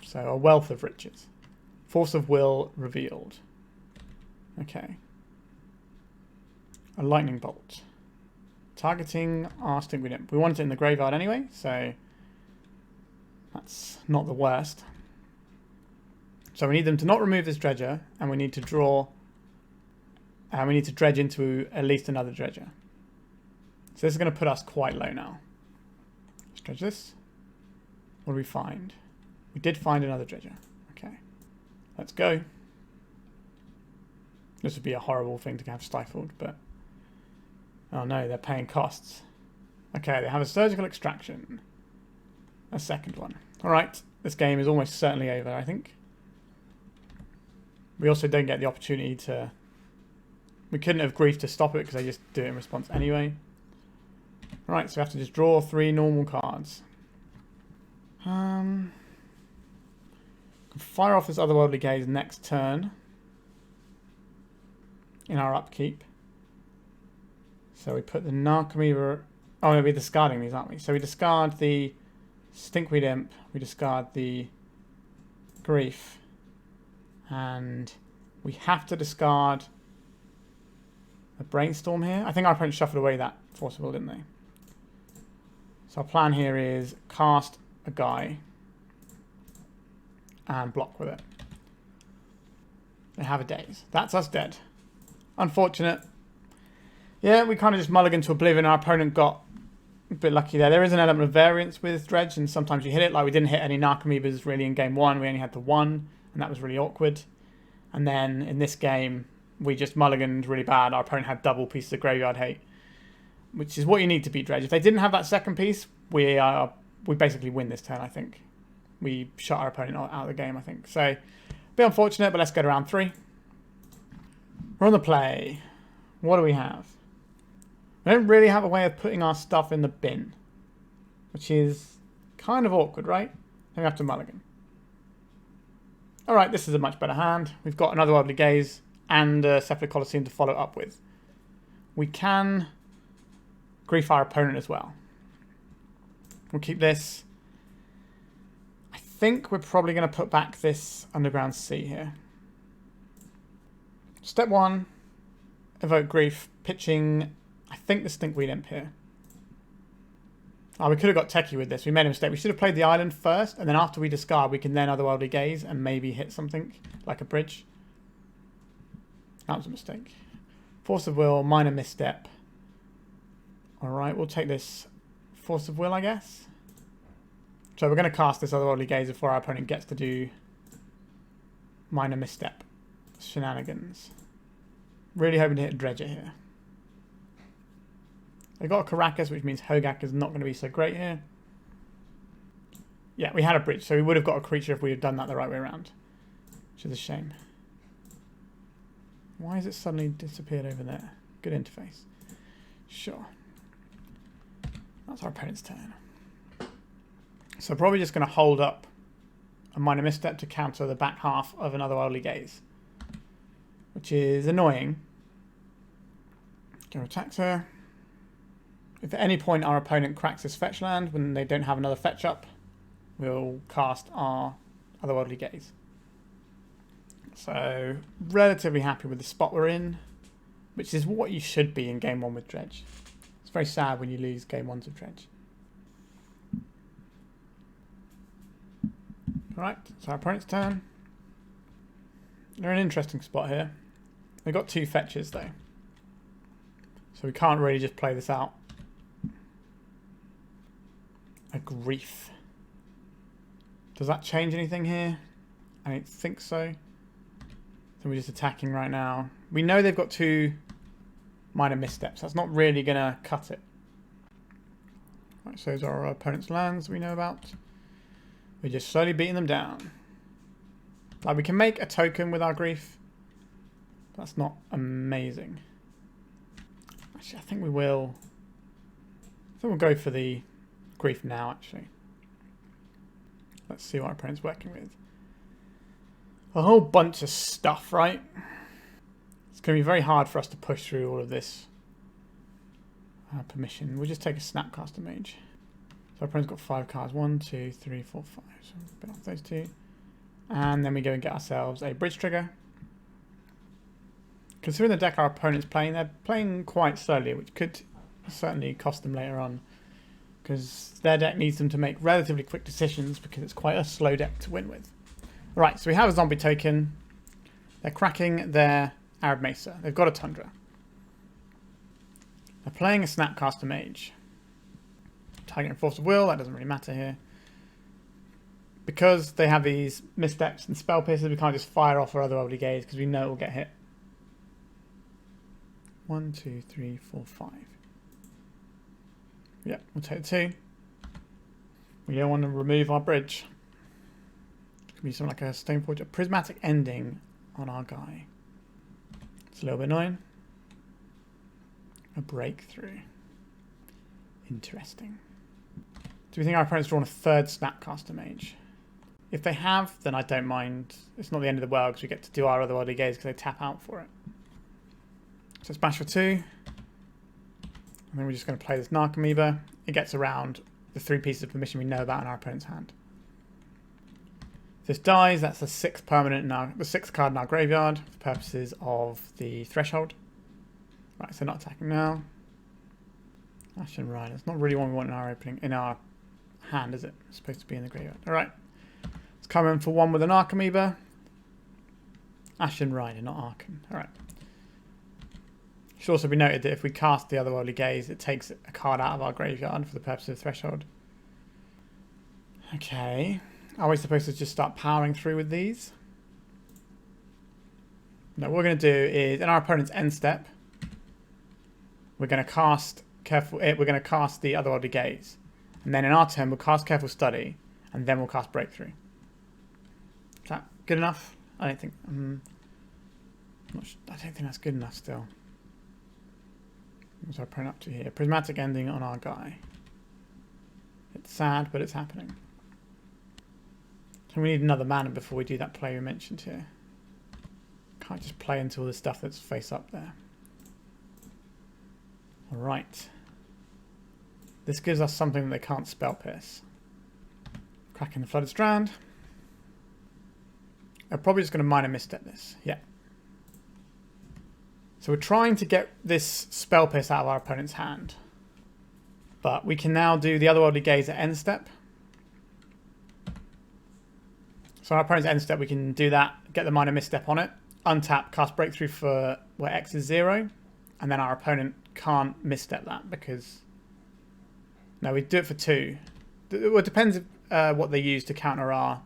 So a Wealth of Riches. Force of Will revealed. Okay. A Lightning Bolt. Targeting our Stinkweed Imp. We want it in the graveyard anyway, so that's not the worst. So we need them to not remove this Dredger, and we need to draw, we need to dredge into at least another Dredger. So this is going to put us quite low now. Let's dredge this. What do we find? We did find another Dredger. Okay. Let's go. This would be a horrible thing to have stifled, but... Oh no, they're paying costs. Okay, they have a Surgical Extraction. A second one. Alright, this game is almost certainly over, I think. We also don't get the opportunity to... We couldn't have grief to stop it because they just do it in response anyway. Alright, so we have to just draw 3 normal cards. Fire off this Otherworldly Gaze next turn. In our upkeep. So we put the Narcomoeba... Oh, no, we're discarding these, aren't we? So we discard the Stinkweed Imp. We discard the Grief. And we have to discard a Brainstorm here. I think our opponent shuffled away that Forcible, didn't they? So our plan here is cast a guy and block with it. They have a Daze. That's us dead. Unfortunate. Yeah, we kind of just mulligan to Oblivion. Our opponent got a bit lucky there. There is an element of variance with Dredge, and sometimes you hit it. Like, we didn't hit any Narcomoebas really in game 1. We only had the 1, and that was really awkward. And then in this game, we just mulliganed really bad. Our opponent had double pieces of Graveyard Hate, which is what you need to beat Dredge. If they didn't have that second piece, we basically win this turn, I think. We shut our opponent out of the game, I think. So, a bit unfortunate, but let's go to round 3. We're on the play. What do we have? We don't really have a way of putting our stuff in the bin, which is kind of awkward, right? Then we have to mulligan. Alright, this is a much better hand. We've got another Otherworldly Gaze and a Cephalid Coliseum to follow up with. We can grief our opponent as well. We'll keep this. I think we're probably going to put back this Underground Sea here. Step 1, evoke grief, pitching, I think, the Stinkweed Imp here. Oh, we could have got techie with this. We made a mistake. We should have played the island first, and then after we discard, we can then Otherworldly Gaze and maybe hit something, like a bridge. That was a mistake. Force of Will, minor misstep. Alright, we'll take this Force of Will, I guess. So we're going to cast this Otherworldly Gaze before our opponent gets to do minor misstep shenanigans. Really hoping to hit a Dredger here. They got a Karakas, which means Hogaak is not going to be so great here. Yeah, we had a bridge, so we would have got a creature if we had done that the right way around. Which is a shame. Why has it suddenly disappeared over there? Good interface. Sure. That's our opponent's turn. So probably just going to hold up a minor misstep to counter the back half of an Otherworldly Gaze. Which is annoying. Go attack her. If at any point our opponent cracks this fetch land when they don't have another fetch up, we'll cast our Otherworldly Gaze. So, relatively happy with the spot we're in, which is what you should be in game 1 with Dredge. It's very sad when you lose game 1s of Dredge. Alright, so our opponent's turn. They're in an interesting spot here. They've got 2 fetches though. So we can't really just play this out. A grief. Does that change anything here? I don't think so. So we're just attacking right now. We know they've got 2 minor missteps. That's not really going to cut it. Right, so those are our opponent's lands we know about. We're just slowly beating them down. Like, we can make a token with our grief. That's not amazing. Actually, I think we will. I think we'll go for the grief now, actually. Let's see what our opponent's working with. A whole bunch of stuff, right? going to be very hard for us to push through all of this permission. We'll just take a Snapcaster Mage. So our opponent's got 5 cards. 1, 2, 3, 4, 5. So a bit off those 2. And then we go and get ourselves a Bridge Trigger. Considering the deck our opponent's playing, they're playing quite slowly, which could certainly cost them later on. Because their deck needs them to make relatively quick decisions because it's quite a slow deck to win with. Alright, so we have a Zombie token. They're cracking their Arid Mesa. They've got a Tundra. They're playing a Snapcaster Mage. Targeting Force of Will, that doesn't really matter here. Because they have these missteps and spell pierces, we can't just fire off our Otherworldly Gaze because we know it will get hit. 1, 2, 3, 4, 5. Yep, we'll take the 2. We don't want to remove our bridge. It could be something like a Stoneforge, a Prismatic Ending on our guy. It's a little bit annoying. A Breakthrough. Interesting. Do we think our opponent's drawn a 3rd Snapcaster Mage? If they have, then I don't mind. It's not the end of the world because we get to do our Otherworldly Gaze because they tap out for it. So smash for 2. And then we're just going to play this Narcomoeba. It gets around the 3 pieces of permission we know about in our opponent's hand. If this dies, that's the 6th permanent in the 6th card in our graveyard for purposes of the threshold. Right, so not attacking now. Ashen Rider. It's not really one we want in our opening in our hand, is it? It's supposed to be in the graveyard. Alright. Let's come in for 1 with an Narcomoeba. Ashen Rider, not Archon. Alright. It should also be noted that if we cast the Otherworldly Gaze, it takes a card out of our graveyard for the purpose of threshold. Okay. Are we supposed to just start powering through with these? No, what we're going to do is, in our opponent's end step, we're going to cast we're going to cast the Otherworldly Gaze. And then in our turn, we'll cast Careful Study, and then we'll cast Breakthrough. Is that good enough? I don't think... I don't think that's good enough still. What's our opponent up to here? Prismatic Ending on our guy. It's sad, but it's happening. So we need another mana before we do that play we mentioned here. Can't just play into all the stuff that's face up there. Alright. This gives us something that they can't spell pierce. Cracking the Flooded Strand. They're probably just going to minor misstep this. Yeah. So we're trying to get this spell pierce out of our opponent's hand. But we can now do the Otherworldly Gaze at end step. So our opponent's end step, we can do that, get the minor misstep on it, untap, cast Breakthrough for where X is 0, and then our opponent can't misstep that because... No, we do it for 2. Well, it depends what they use to counter our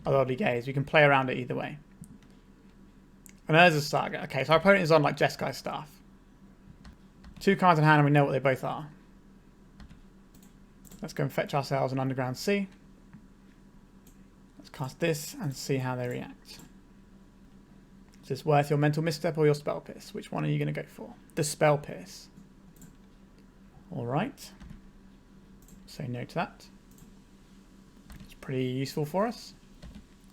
Otherworldly Gaze. We can play around it either way. And there's a Saga. Okay, so our opponent is on like Jeskai's Staff. 2 cards in hand and we know what they both are. Let's go and fetch ourselves an Underground Sea. Let's cast this and see how they react. Is this worth your mental misstep or your spell pierce? Which one are you going to go for? The spell pierce. Alright. Say no to that. It's pretty useful for us.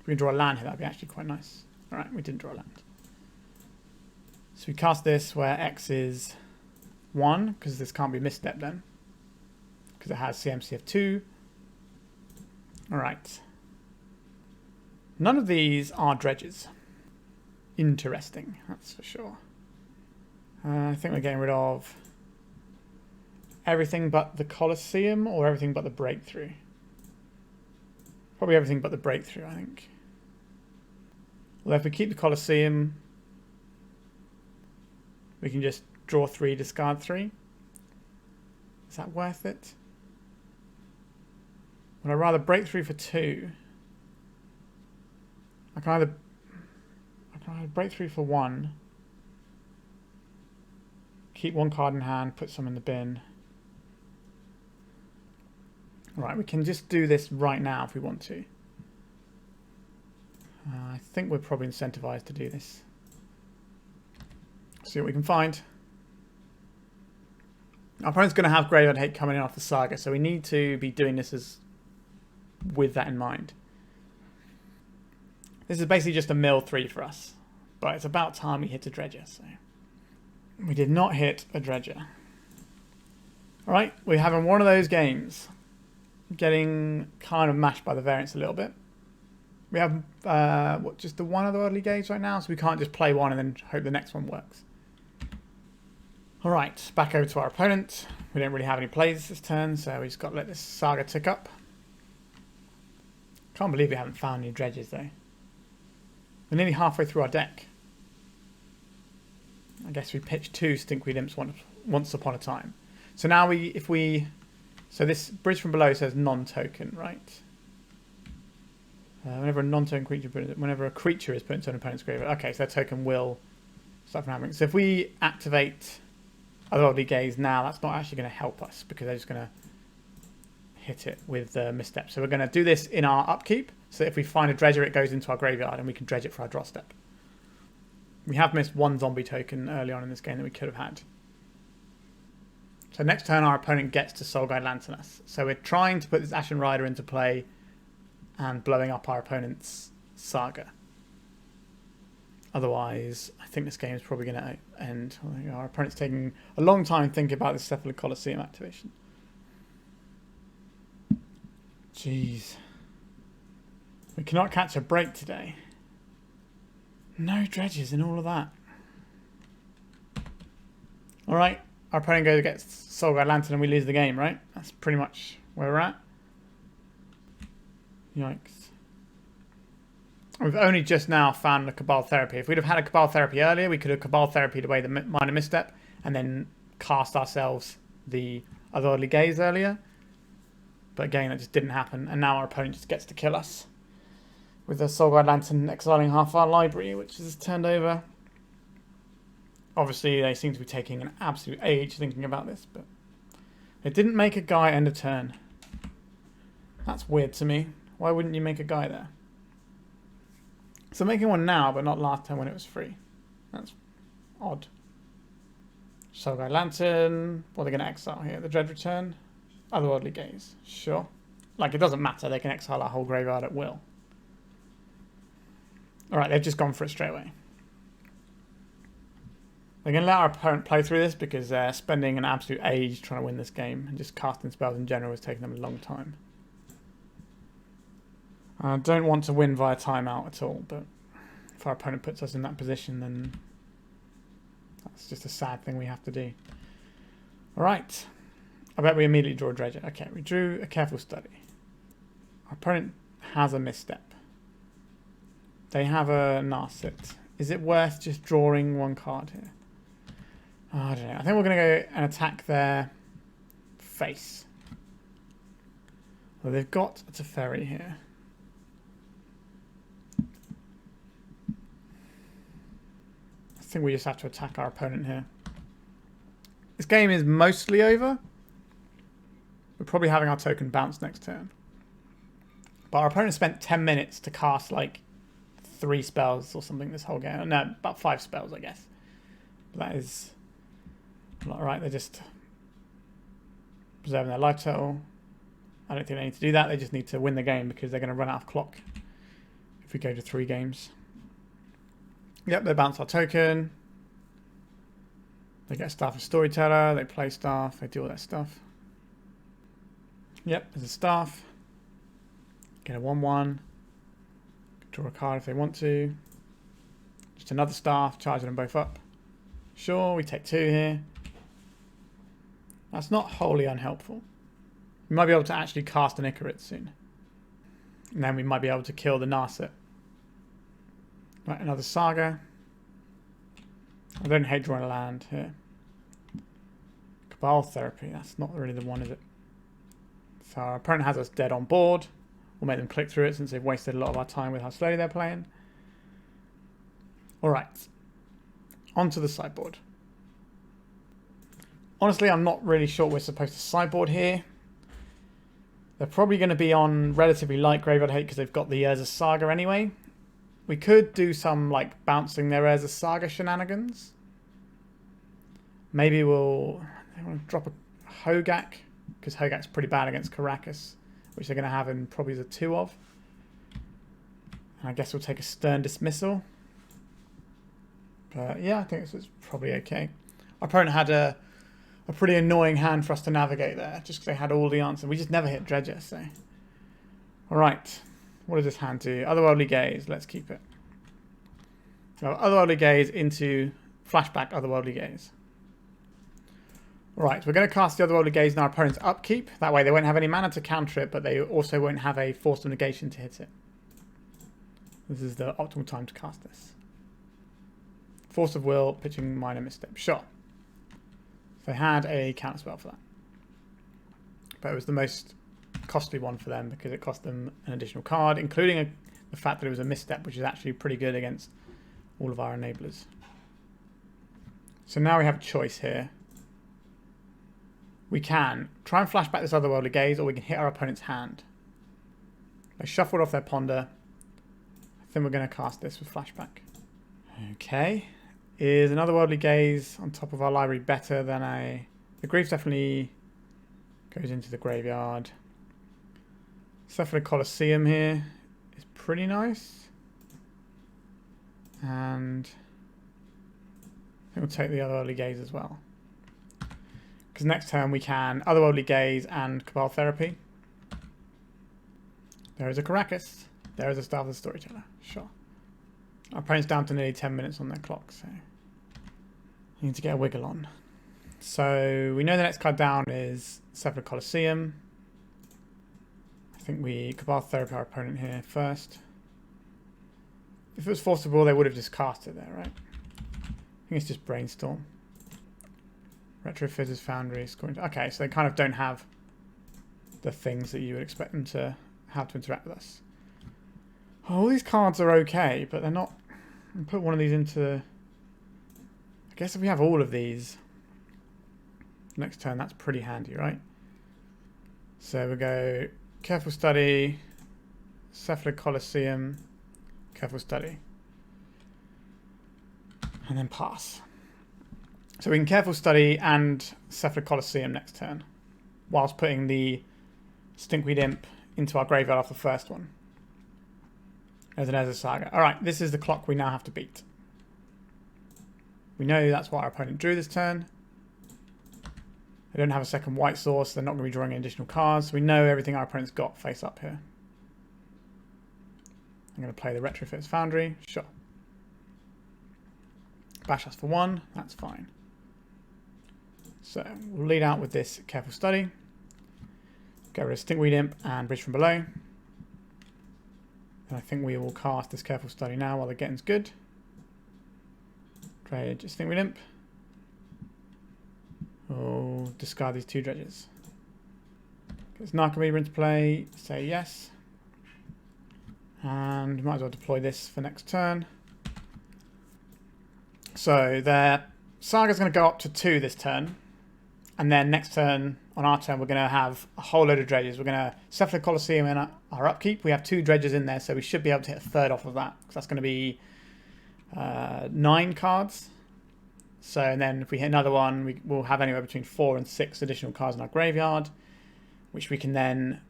If we can draw a land here, that'd be actually quite nice. Alright, we didn't draw a land. So we cast this where X is 1, because this can't be misstep then. Because it has CMC of 2. Alright. None of these are dredges. Interesting, that's for sure. I think we're getting rid of everything but the Coliseum or everything but the Breakthrough. Probably everything but the Breakthrough, I think. Well, if we keep the Coliseum, we can just draw 3, discard 3. Is that worth it? Would I rather Breakthrough for 2? I can either Breakthrough for 1. Keep 1 card in hand, put some in the bin. Alright, we can just do this right now if we want to. I think we're probably incentivized to do this. See what we can find. Our opponent's going to have Graveyard Hate coming in off the Saga, so we need to be doing this with that in mind. This is basically just a mill 3 for us. But it's about time we hit a dredger. So we did not hit a dredger. All right, we're having one of those games. Getting kind of mashed by the variants a little bit. We have just the one Otherworldly Gaze right now, so we can't just play one and then hope the next one works. All right, back over to our opponent. We don't really have any plays this turn, so we just got to let this saga tick up. Can't believe we haven't found any dredges though. We're nearly halfway through our deck. I guess we pitched 2 Stinkweed Imps once upon a time. So now so this bridge from below says non-token, right? Whenever a creature is put into an opponent's graveyard. Okay, so that token will start from happening. So if we activate Otherworldly Gaze now, that's not actually going to help us because they're just going to hit it with misstep. So we're going to do this in our upkeep. So if we find a dredger, it goes into our graveyard and we can dredge it for our draw step. We have missed 1 zombie token early on in this game that we could have had. So next turn our opponent gets to Soul Guide Lantern us. So we're trying to put this Ashen Rider into play and blowing up our opponent's saga. Otherwise, I think this game is probably going to end. Our opponent's taking a long time thinking about this Cephalid Coliseum activation. Jeez. We cannot catch a break today. No dredges in all of that. Alright, our opponent goes against Soul Guide Lantern and we lose the game, right? That's pretty much where we're at. Yikes. We've only just now found a Cabal Therapy. If we'd have had a Cabal Therapy earlier, we could have Cabal Therapied away the minor misstep and then cast ourselves the Otherworldly Gaze earlier. But again, that just didn't happen. And now our opponent just gets to kill us with the Soul Guide Lantern exiling half our library, which is turned over. Obviously, they seem to be taking an absolute age thinking about this, but they didn't make a guy end of turn. That's weird to me. Why wouldn't you make a guy there? So making one now, but not last time when it was free. That's odd. Soul Guide Lantern. What are they going to exile here? The Dread Return? Otherworldly Gaze. Sure. Like, it doesn't matter. They can exile our whole graveyard at will. Alright, they've just gone for it straight away. They're going to let our opponent play through this because they're spending an absolute age trying to win this game. And just casting spells in general is taking them a long time. I don't want to win via timeout at all, but if our opponent puts us in that position, then that's just a sad thing we have to do. Alright. I bet we immediately draw a dredger. Okay, we drew a Careful Study. Our opponent has a misstep. They have a Narset. Is it worth just drawing 1 card here? Oh, I don't know. I think we're going to go and attack their face. Well, they've got a Teferi here. I think we just have to attack our opponent here. This game is mostly over. We're probably having our token bounce next turn. But our opponent spent 10 minutes to cast like 3 spells or something this whole game. No, about 5 spells, I guess. But that is not right. They're just preserving their life total. I don't think they need to do that. They just need to win the game because they're going to run out of clock if we go to 3 games. Yep, they bounce our token. They get Staff of Storyteller. They play Staff. They do all that stuff. Yep, there's a Staff. Get a 1/1. Draw a card if they want to. Just another Staff, charging them both up. Sure, we take 2 here. That's not wholly unhelpful. We might be able to actually cast an Ichorid soon. And then we might be able to kill the Narset. Right, another Saga. I don't hate drawing a land here. Cabal Therapy, that's not really the one, is it? So our opponent has us dead on board. We'll make them click through it since they've wasted a lot of our time with how slowly they're playing. Alright. Onto the sideboard. Honestly, I'm not really sure we're supposed to sideboard here. They're probably going to be on relatively light graveyard hate because they've got the Urza Saga anyway. We could do some like bouncing their Urza Saga shenanigans. Maybe we'll drop a Hogaak because Hogaak's pretty bad against Karakas, which they're going to have in probably the 2 of. And I guess we'll take a Stern Dismissal. But yeah, I think this is probably okay. Our opponent had a pretty annoying hand for us to navigate there, just because they had all the answers. We just never hit Dredger, so. Alright, what does this hand do? Otherworldly Gaze, let's keep it. So Otherworldly Gaze into flashback Otherworldly Gaze. Alright, we're going to cast the Otherworldly Gaze in our opponent's upkeep. That way they won't have any mana to counter it, but they also won't have a Force of Negation to hit it. This is the optimal time to cast this. Force of Will, pitching minor misstep. Sure. So they had a counterspell for that. But it was the most costly one for them because it cost them an additional card, including the fact that it was a misstep, which is actually pretty good against all of our enablers. So now we have a choice here. We can try and flashback this Otherworldly Gaze, or we can hit our opponent's hand. They shuffled off their ponder. I think we're going to cast this with flashback. Okay. Is an Otherworldly Gaze on top of our library better than a... The Grief definitely goes into the graveyard. Cephalid Coliseum here is pretty nice. And I think we'll take the Otherworldly Gaze as well. Because next turn we can Otherworldly Gaze and Cabal Therapy. There is a Caracas. There is a Staff of the Storyteller. Sure. Our opponent's down to nearly 10 minutes on their clock, so we need to get a wiggle on. So we know the next card down is Cephalid Coliseum. I think we Cabal Therapy our opponent here first. If it was forcible, they would have just cast it there, right? I think it's just Brainstorm. Retrofizzer's Foundry, scoring. Okay, so they kind of don't have the things that you would expect them to have to interact with us. Oh, all these cards are okay, but they're not. I'll put one of these into. I guess if we have all of these next turn, that's pretty handy, right? So we go Careful Study, Cephalid Coliseum, Careful Study, and then pass. So we can Careful Study and Cephalid Coliseum next turn, whilst putting the Stinkweed Imp into our graveyard off the first one. As an Ezra Saga. Alright, this is the clock we now have to beat. We know that's what our opponent drew this turn. They don't have a second white source, so they're not going to be drawing any additional cards. So we know everything our opponent's got face up here. I'm going to play the Retrofit's Foundry. Sure. Bash us for 1. That's fine. So we'll lead out with this Careful Study. Get rid of Stinkweed Imp and Bridge from Below. And I think we will cast this Careful Study now while the getting's good. Dredge Stinkweed Imp. Oh, discard these 2 dredges. Gets Narcomoeba into play, say yes. And might as well deploy this for next turn. So their Saga's going to go up to 2 this turn. And then next turn, on our turn, we're going to have a whole load of dredges. We're going to Cephalid Coliseum in our upkeep. We have 2 dredges in there, so we should be able to hit a third off of that. Because that's going to be 9 cards. So, and then if we hit another one, we'll have anywhere between 4 and 6 additional cards in our graveyard. Which we can then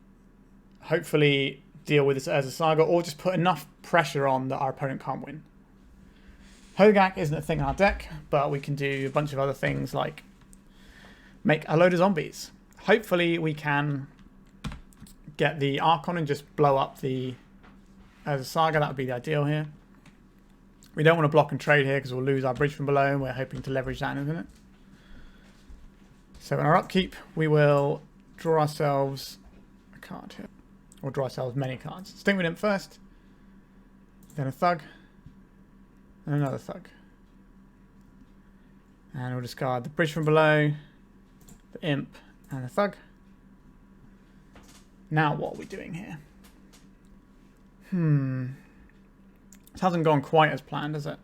hopefully deal with this Urza Saga, or just put enough pressure on that our opponent can't win. Hogaak isn't a thing in our deck, but we can do a bunch of other things like make a load of zombies. Hopefully we can get the Archon and just blow up the Urza Saga. That would be the ideal here. We don't want to block and trade here because we'll lose our Bridge from Below, and we're hoping to leverage that in a minute. So in our upkeep, we will draw ourselves a card here. Or draw ourselves many cards. Stinkweed Imp first, then a Thug, and another Thug. And we'll discard the Bridge from Below, the Imp, and the Thug. Now what are we doing here? This hasn't gone quite as planned, has it?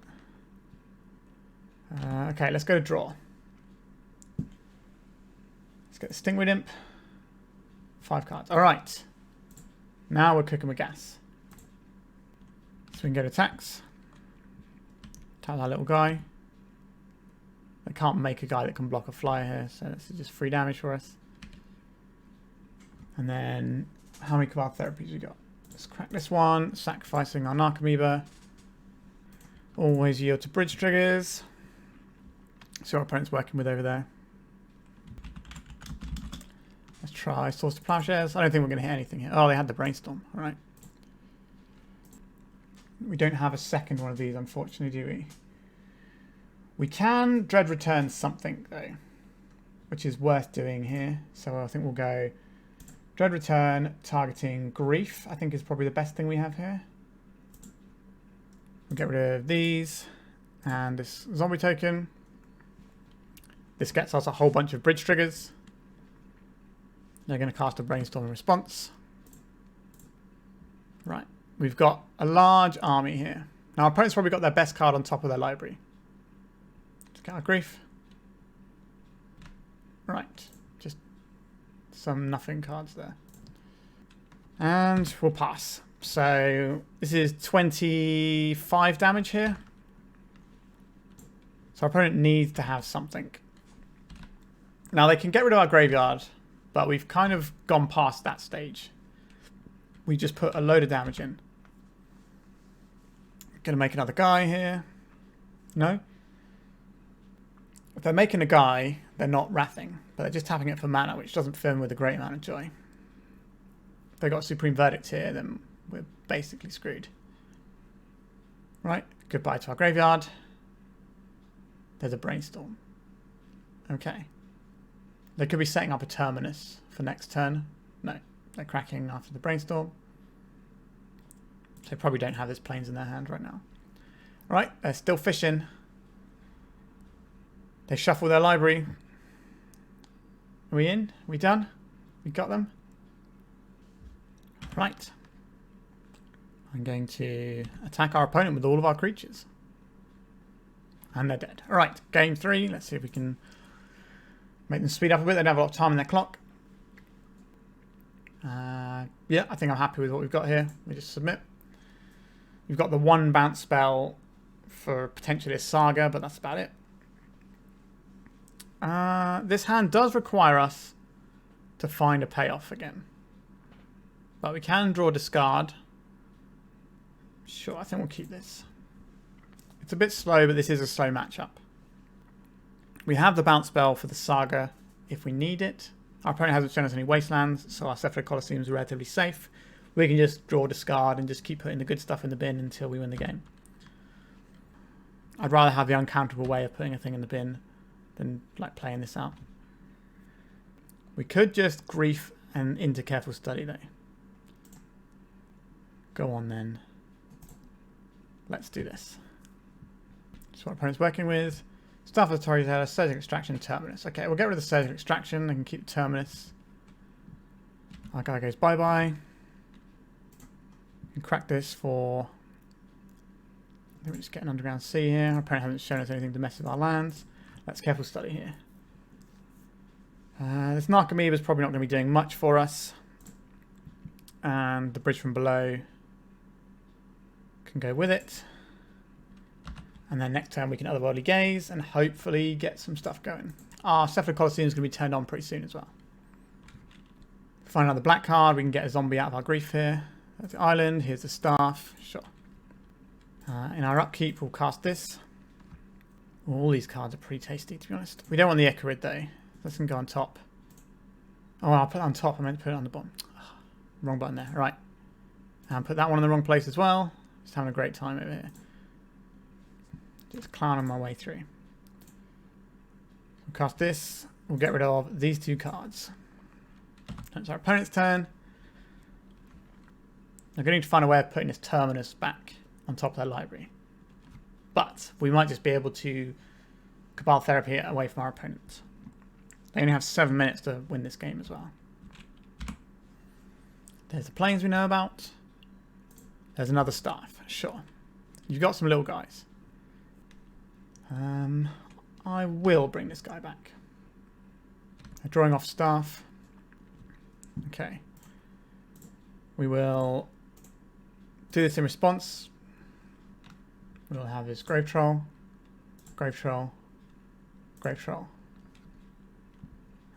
Okay, let's go to draw. Let's get the Stinkweed Imp. 5 cards. Alright. Now we're cooking with gas. So we can go to attacks. Attack that little guy. They can't make a guy that can block a flyer here, so this is just free damage for us. And then, how many Cabal Therapies we got? Let's crack this one, sacrificing our Narcomoeba. Always yield to bridge triggers. See what our opponent's working with over there. Let's try Source to Plowshares. I don't think we're going to hit anything here. Oh, they had the Brainstorm. All right. We don't have a second one of these, unfortunately, do we? We can Dread Return something, though, which is worth doing here. So I think we'll go Dread Return, targeting Grief, I think is probably the best thing we have here. We'll get rid of these and this zombie token. This gets us a whole bunch of bridge triggers. They're going to cast a Brainstorm in response. Right. We've got a large army here. Now, our opponent's probably got their best card on top of their library. Just get our Grief. Right. Just some nothing cards there. And we'll pass. So this is 25 damage here. So our opponent needs to have something. Now, they can get rid of our graveyard, but we've kind of gone past that stage. We just put a load of damage in. Gonna make another guy here. No? If they're making a guy, they're not wrathing, but they're just tapping it for mana, which doesn't fill in with a great amount of joy. If they've got Supreme Verdict here, then we're basically screwed. Right, goodbye to our graveyard. There's a Brainstorm. Okay. They could be setting up a Terminus for next turn. No, they're cracking after the Brainstorm. So they probably don't have this Plains in their hand right now. Alright, they're still fishing. They shuffle their library. Are we in? Are we done? We got them? Right. I'm going to attack our opponent with all of our creatures. And they're dead. Alright, game 3. Let's see if we can make them speed up a bit. They don't have a lot of time in their clock. Yeah, I think I'm happy with what we've got here. We just submit. We've got the 1 bounce spell for potentially a Saga, but that's about it. This hand does require us to find a payoff again. But we can draw discard. Sure, I think we'll keep this. It's a bit slow, but this is a slow matchup. We have the bounce spell for the Saga if we need it. Our opponent hasn't shown us any wastelands, so our Cephalid Coliseum is relatively safe. We can just draw discard and just keep putting the good stuff in the bin until we win the game. I'd rather have the uncounterable way of putting a thing in the bin than like playing this out. We could just Grief and into Careful Study though. Go on then. Let's do this. That's what our opponent's working with. Staff of the Storyteller, Surgical Extraction, Terminus. Okay, we'll get rid of the Surgical Extraction. I can keep Terminus. Our guy goes bye-bye. And crack this for... I think we just get an Underground Sea here. Our opponent hasn't shown us anything to mess with our lands. Let's Careful Study here. This Narcomoeba is probably not going to be doing much for us. And the Bridge from Below can go with it. And then next turn we can Otherworldly Gaze and hopefully get some stuff going. Our Cephalid Coliseum is going to be turned on pretty soon as well. Find another black card. We can get a zombie out of our Grief here. There's the island. Here's the staff. Sure. In our upkeep, we'll cast this. All these cards are pretty tasty, to be honest. We don't want the Ichorid though. This can go on top. Oh, I'll put it on top. I meant to put it on the bottom. Oh, wrong button there. Right. And put that one in the wrong place as well. Just having a great time over here. Just clowning my way through. We'll cast this. We'll get rid of these 2 cards. That's our opponent's turn. They're going to need to find a way of putting this Terminus back on top of their library. But we might just be able to Cabal Therapy it away from our opponents. They only have 7 minutes to win this game as well. There's the Plains we know about. There's another staff. Sure. You've got some little guys. I will bring this guy back. Drawing off staff. Okay. We will do this in response. We'll have this Grave-Troll, Grave-Troll, Grave-Troll.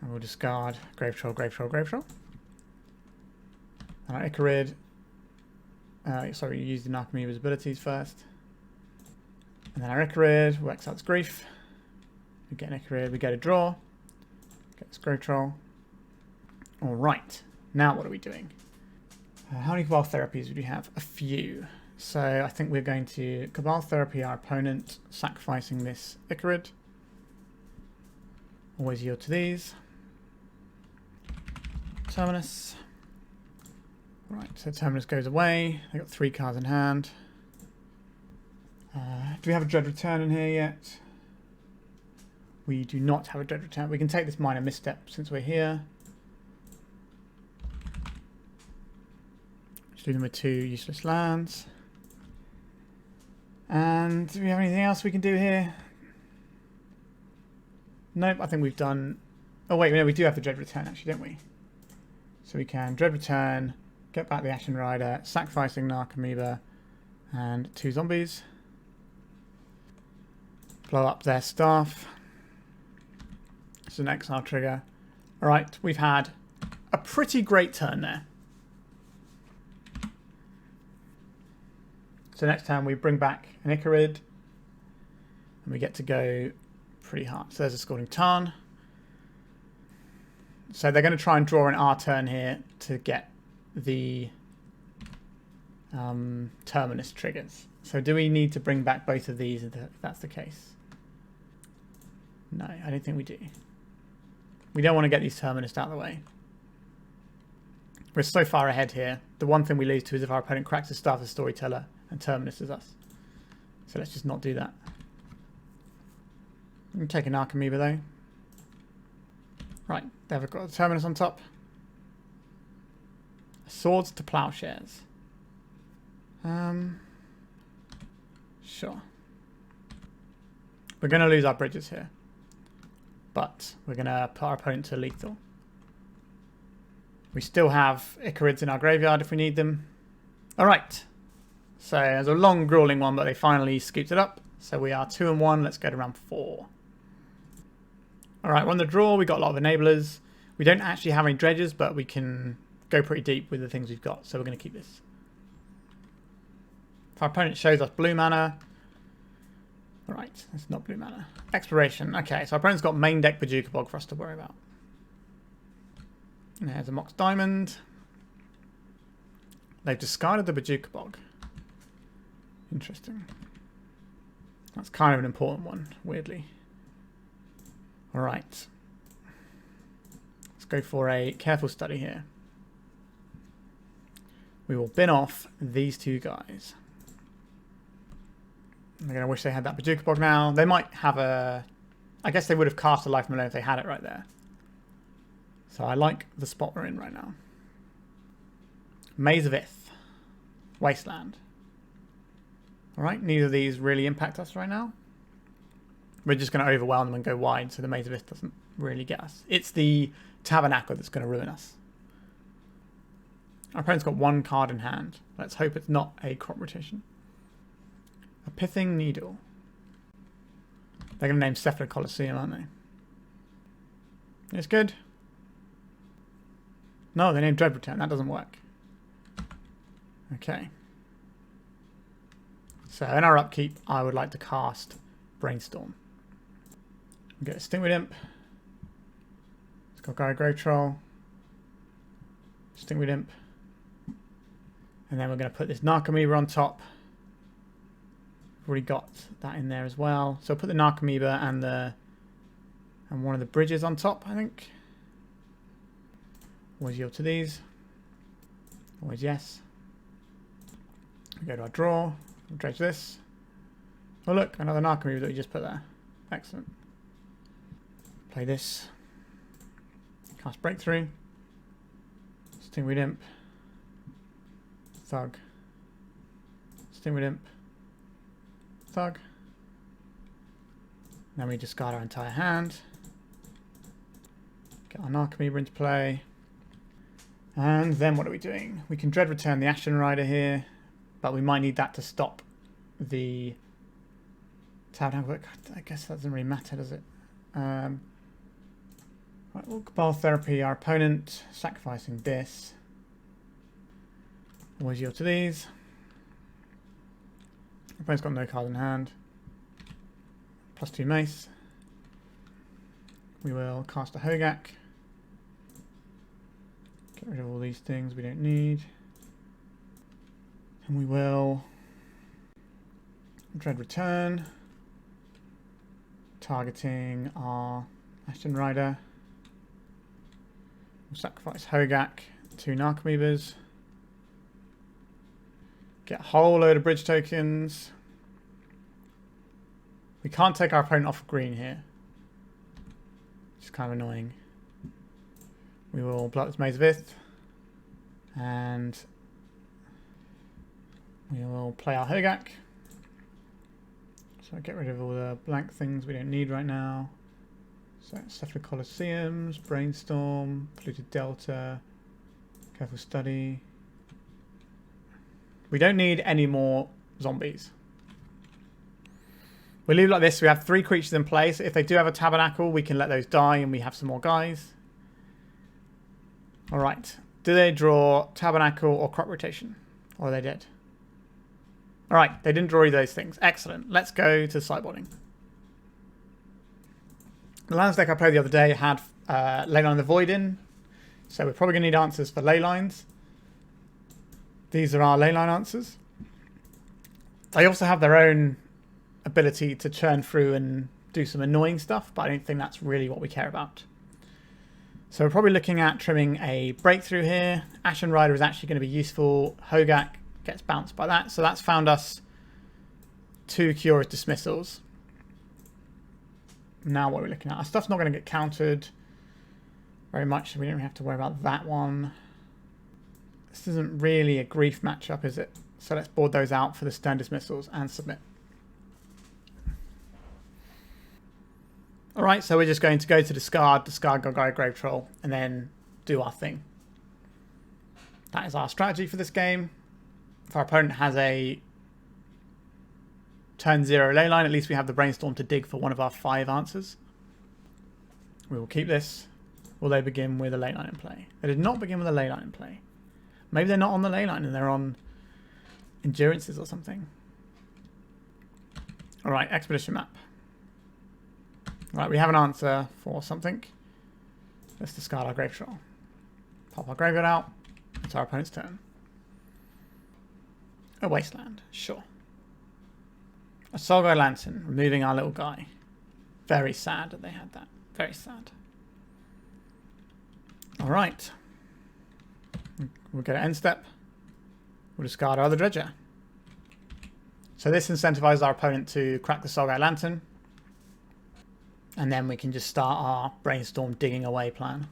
And we'll discard Grave-Troll, Grave-Troll, Grave-Troll. And our Ichorid. Sorry, you use the Narcomoeba's abilities first. And then our Ichorid works out its grief. We get an Ichorid, we get a draw. Get this Grave-Troll. Alright, now what are we doing? How many Cabal Therapies would we have? A few. So I think we're going to Cabal Therapy our opponent, sacrificing this Ichorid. Always yield to these. Terminus. Right, so Terminus goes away. They've got 3 cards in hand. Do we have a Dread Return in here yet? We do not have a Dread Return. We can take this minor misstep since we're here. Just do them with 2 useless lands. And do we have anything else we can do here? Nope, I think we've done... Oh wait, no, we do have the Dread Return actually, don't we? So we can Dread Return, get back the Ashen Rider, sacrificing Narcomoeba and 2 zombies. Blow up their staff. It's an exile trigger. Alright, we've had a pretty great turn there. So next time we bring back an Ichorid and we get to go pretty hard. So there's a Scalding Tarn. So they're going to try and draw in our turn here to get the Terminus triggers. So do we need to bring back both of these if that's the case? No, I don't think we do. We don't want to get these Terminus out of the way. We're so far ahead here. The one thing we lose to is if our opponent cracks the Staff of Storyteller and Terminus is us. So let's just not do that. We can take an Narcomoeba though. Right, they've got a Terminus on top. Swords to Plowshares. Sure. We're going to lose our bridges here. But we're going to put our opponent to lethal. We still have Ichorids in our graveyard if we need them. Alright. So there's a long grueling one, but they finally scooped it up. So we are 2-1. Let's go to round 4. Alright, we're on the draw. We've got a lot of enablers. We don't actually have any dredges, but we can go pretty deep with the things we've got. So we're going to keep this. If our opponent shows us blue mana... Alright, it's not blue mana. Exploration. Okay, so our opponent's got main deck Bojuka Bog for us to worry about. And there's a Mox Diamond. They've discarded the Bojuka Bog. Interesting. That's kind of an important one, weirdly. Alright. Let's go for a careful study here. We will bin off these 2 guys. They're going to wish they had that Bojuka Bog now. They might have a... I guess they would have cast a Life Malone if they had it right there. So I like the spot we're in right now. Maze of Ith. Wasteland. Alright, neither of these really impact us right now. We're just going to overwhelm them and go wide, so the Maze of Ith doesn't really get us. It's the Tabernacle that's going to ruin us. Our opponent's got 1 card in hand. Let's hope it's not a crop rotation. A Pithing Needle. They're going to name Cephalid Coliseum, aren't they? It's good. No, they named Dread Return. That doesn't work. Okay. So in our upkeep, I would like to cast Brainstorm. Get a Stinkweed Imp. It's got Golgari Grave-Troll. Stinkweed Imp. And then we're going to put this Narcomoeba on top. We've already got that in there as well. So I'll put the Narcomoeba and one of the bridges on top, I think. Always yield to these. Always yes. We go to our draw. We'll dredge this. Oh look, another Narcomoeba that we just put there. Excellent. Play this. Cast Breakthrough. Stinkweed Imp. Thug. Stinkweed Imp. Thug. Then we discard our entire hand. Get our Narcomoeba into play. And then what are we doing? We can Dread Return the Ashen Rider here, but we might need that to stop the Tabernacle. I guess that doesn't really matter, does it? Right, we'll Cabal Therapy our opponent, sacrificing this. Always yield to these. Opponent's got no card in hand. +2 mace. We will cast a Hogaak. Get rid of all these things we don't need. And we will Dread Return, targeting our Ashen Rider. We'll sacrifice Hogaak, 2 Narcomoebas. Get a whole load of bridge tokens. We can't take our opponent off of green here. It's kind of annoying. We will block this Maze of Ith. And we will play our Hogaak. So get rid of all the blank things we don't need right now. So Cephalid Coliseums, Brainstorm, Polluted Delta, Careful Study. We don't need any more zombies. We leave it like this. We have 3 creatures in place. If they do have a Tabernacle, we can let those die and we have some more guys. Alright. Do they draw Tabernacle or Crop Rotation? Or are they dead? Alright, they didn't draw either of those things. Excellent. Let's go to sideboarding. The lands deck I played the other day had Leyline the Void in. So we're probably going to need answers for Leylines. These are our Leyline answers. They also have their own ability to churn through and do some annoying stuff, but I don't think that's really what we care about. So we're probably looking at trimming a Breakthrough here. Ashen Rider is actually going to be useful. Hogaak gets bounced by that. So that's found us 2 Kiora Dismissals. Now what are we looking at? Our stuff's not going to get countered very much, so we don't have to worry about that one. This isn't really a grief matchup, is it? So let's board those out for the Stern Dismissals and submit. Alright, so we're just going to go to discard Golgari Grave-Troll, and then do our thing. That is our strategy for this game. If our opponent has a turn 0 Leyline, at least we have the Brainstorm to dig for one of our 5 answers. We will keep this. Will they begin with a Leyline in play? They did not begin with a Leyline in play. Maybe they're not on the Leyline and they're on Endurances or something. Alright, Expedition Map. Right, we have an answer for something. Let's discard our Grave-Troll. Pop our Graveyard out. It's our opponent's turn. A Wasteland, sure. A Golgari Lantern, removing our little guy. Very sad that they had that. Very sad. Alright. We'll go to end step. We'll discard our other Dredger. So this incentivizes our opponent to crack the Golgari Lantern. And then we can just start our Brainstorm digging away plan.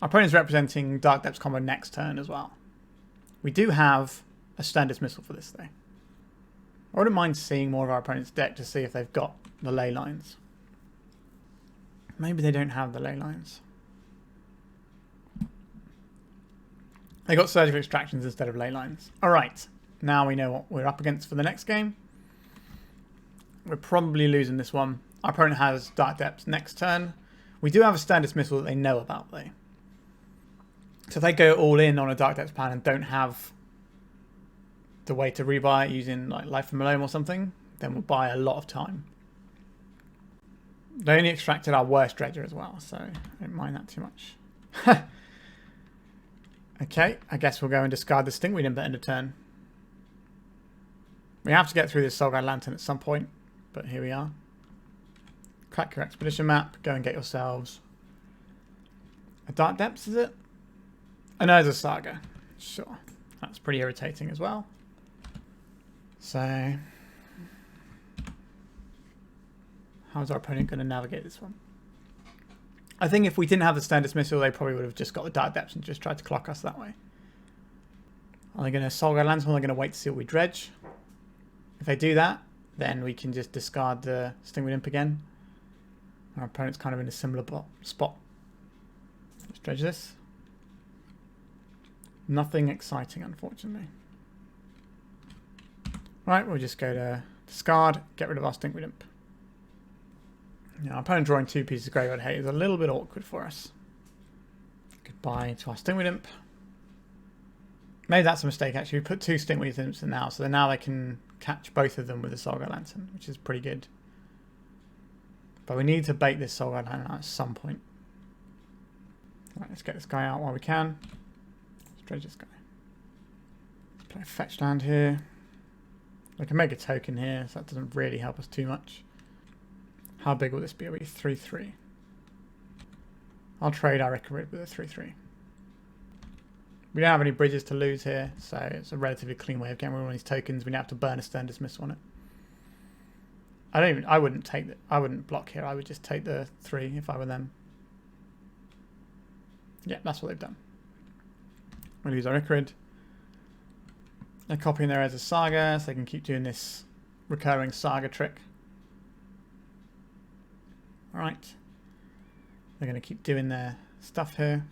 Our opponent's representing Dark Depths combo next turn as well. We do have a Stern Dismissal for this though. I wouldn't mind seeing more of our opponent's deck to see if they've got the Leylines. Maybe they don't have the Leylines. They got Surgical Extractions instead of Leylines. Alright, now we know what we're up against for the next game. We're probably losing this one. Our opponent has Dark Depths next turn. We do have a Stern Dismissal that they know about though. So if they go all in on a Dark Depths plan and don't have the way to rebuy it using like Life from Malone or something, then we'll buy a lot of time. They only extracted our worst Dredger as well, so I don't mind that too much. Okay, I guess we'll go and discard the Stinkweed Imp at end of turn. We have to get through this Golgari Lantern at some point, but here we are. Crack your Expedition Map, go and get yourselves a Dark Depths, is it? Oh no, it's a Saga. Sure. That's pretty irritating as well. So, how's our opponent going to navigate this one? I think if we didn't have the Stern Dismissal, they probably would have just got the Dark Depths and just tried to clock us that way. Are they going to Golgari Lantern or are they going to wait to see what we dredge? If they do that, then we can just discard the Stinkweed Imp again. Our opponent's kind of in a similar spot. Let's dredge this. Nothing exciting, unfortunately. Right, we'll just go to discard, get rid of our Stinkweed Imp. Yeah, our opponent drawing 2 pieces of Graveyard Hate is a little bit awkward for us. Goodbye to our Stinkweed Imp. Maybe that's a mistake actually. We put 2 Stinkweed Imps in now, so now they can catch both of them with a Golgari Lantern, which is pretty good. But we need to bait this Soul Guard out at some point. Right, let's get this guy out while we can. Let's dredge this guy. Let's play a fetch land here. We can make a token here, so that doesn't really help us too much. How big will this be? It'll be 3-3. I'll trade our Ichorid with a 3-3. We don't have any bridges to lose here, so it's a relatively clean way of getting rid of all these tokens. We don't have to burn a Stern Dismissal on it. I wouldn't block here. I would just take the 3 if I were them. Yeah, that's what they've done. We'll use our Ichorid. They're copying their as a Saga, so they can keep doing this recurring Saga trick. Alright. They're going to keep doing their stuff here.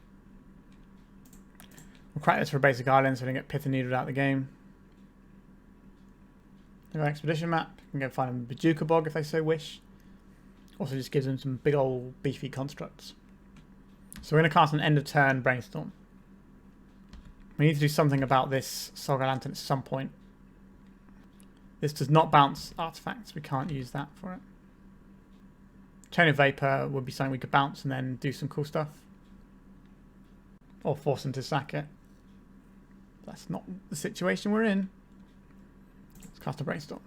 We'll crack this for a basic island so we don't get Pith and Needled out of the game. They've got an expedition map. You can go find them a Bajuka Bog if they so wish. Also just gives them some big old beefy constructs. So we're going to cast an end of turn Brainstorm. We need to do something about this Solgar Lantern at some point. This does not bounce artifacts. We can't use that for it. Chain of Vapor would be something we could bounce and then do some cool stuff. Or force them to sack it. That's not the situation we're in. Let's cast a Brainstorm.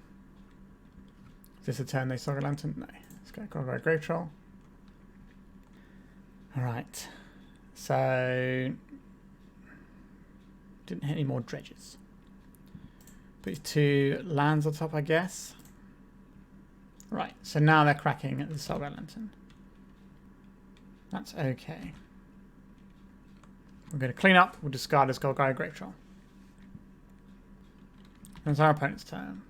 Is this a turn they Solgar Lantern? No. Let's go Golgari Grave-Troll. Alright. So didn't hit any more dredges. Put 2 lands on top, I guess. Right, so now they're cracking at the Solgar Lantern. That's okay. We're going to clean up. We'll discard this Golgari Grave-Troll. It's our opponent's turn.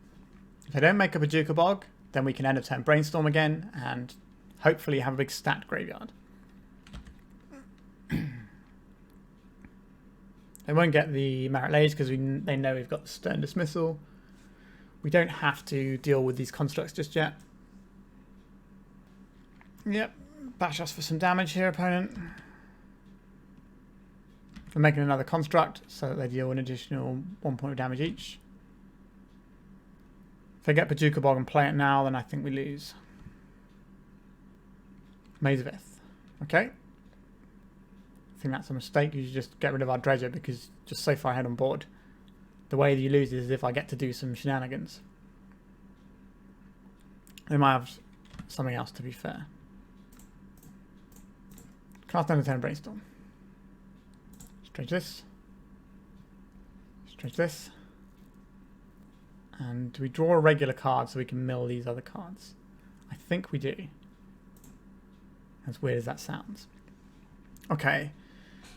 If they don't make a Bajuka Bog, then we can end of turn Brainstorm again and hopefully have a big stacked graveyard. They won't get the Marit Lage because they know we've got the Stern Dismissal. We don't have to deal with these constructs just yet. Yep, bash us for some damage here, opponent. We're making another construct so that they deal an additional 1 point of damage each. If they get Bajuka Bog and play it now, then I think we lose. Maze of Ith. Okay. I think that's a mistake. You should just get rid of our Dredger because just so far ahead on board. The way that you lose is if I get to do some shenanigans. They might have something else, to be fair. Cast down the turn Brainstorm. Stretch this. Stretch this. And do we draw a regular card so we can mill these other cards? I think we do. As weird as that sounds. Okay.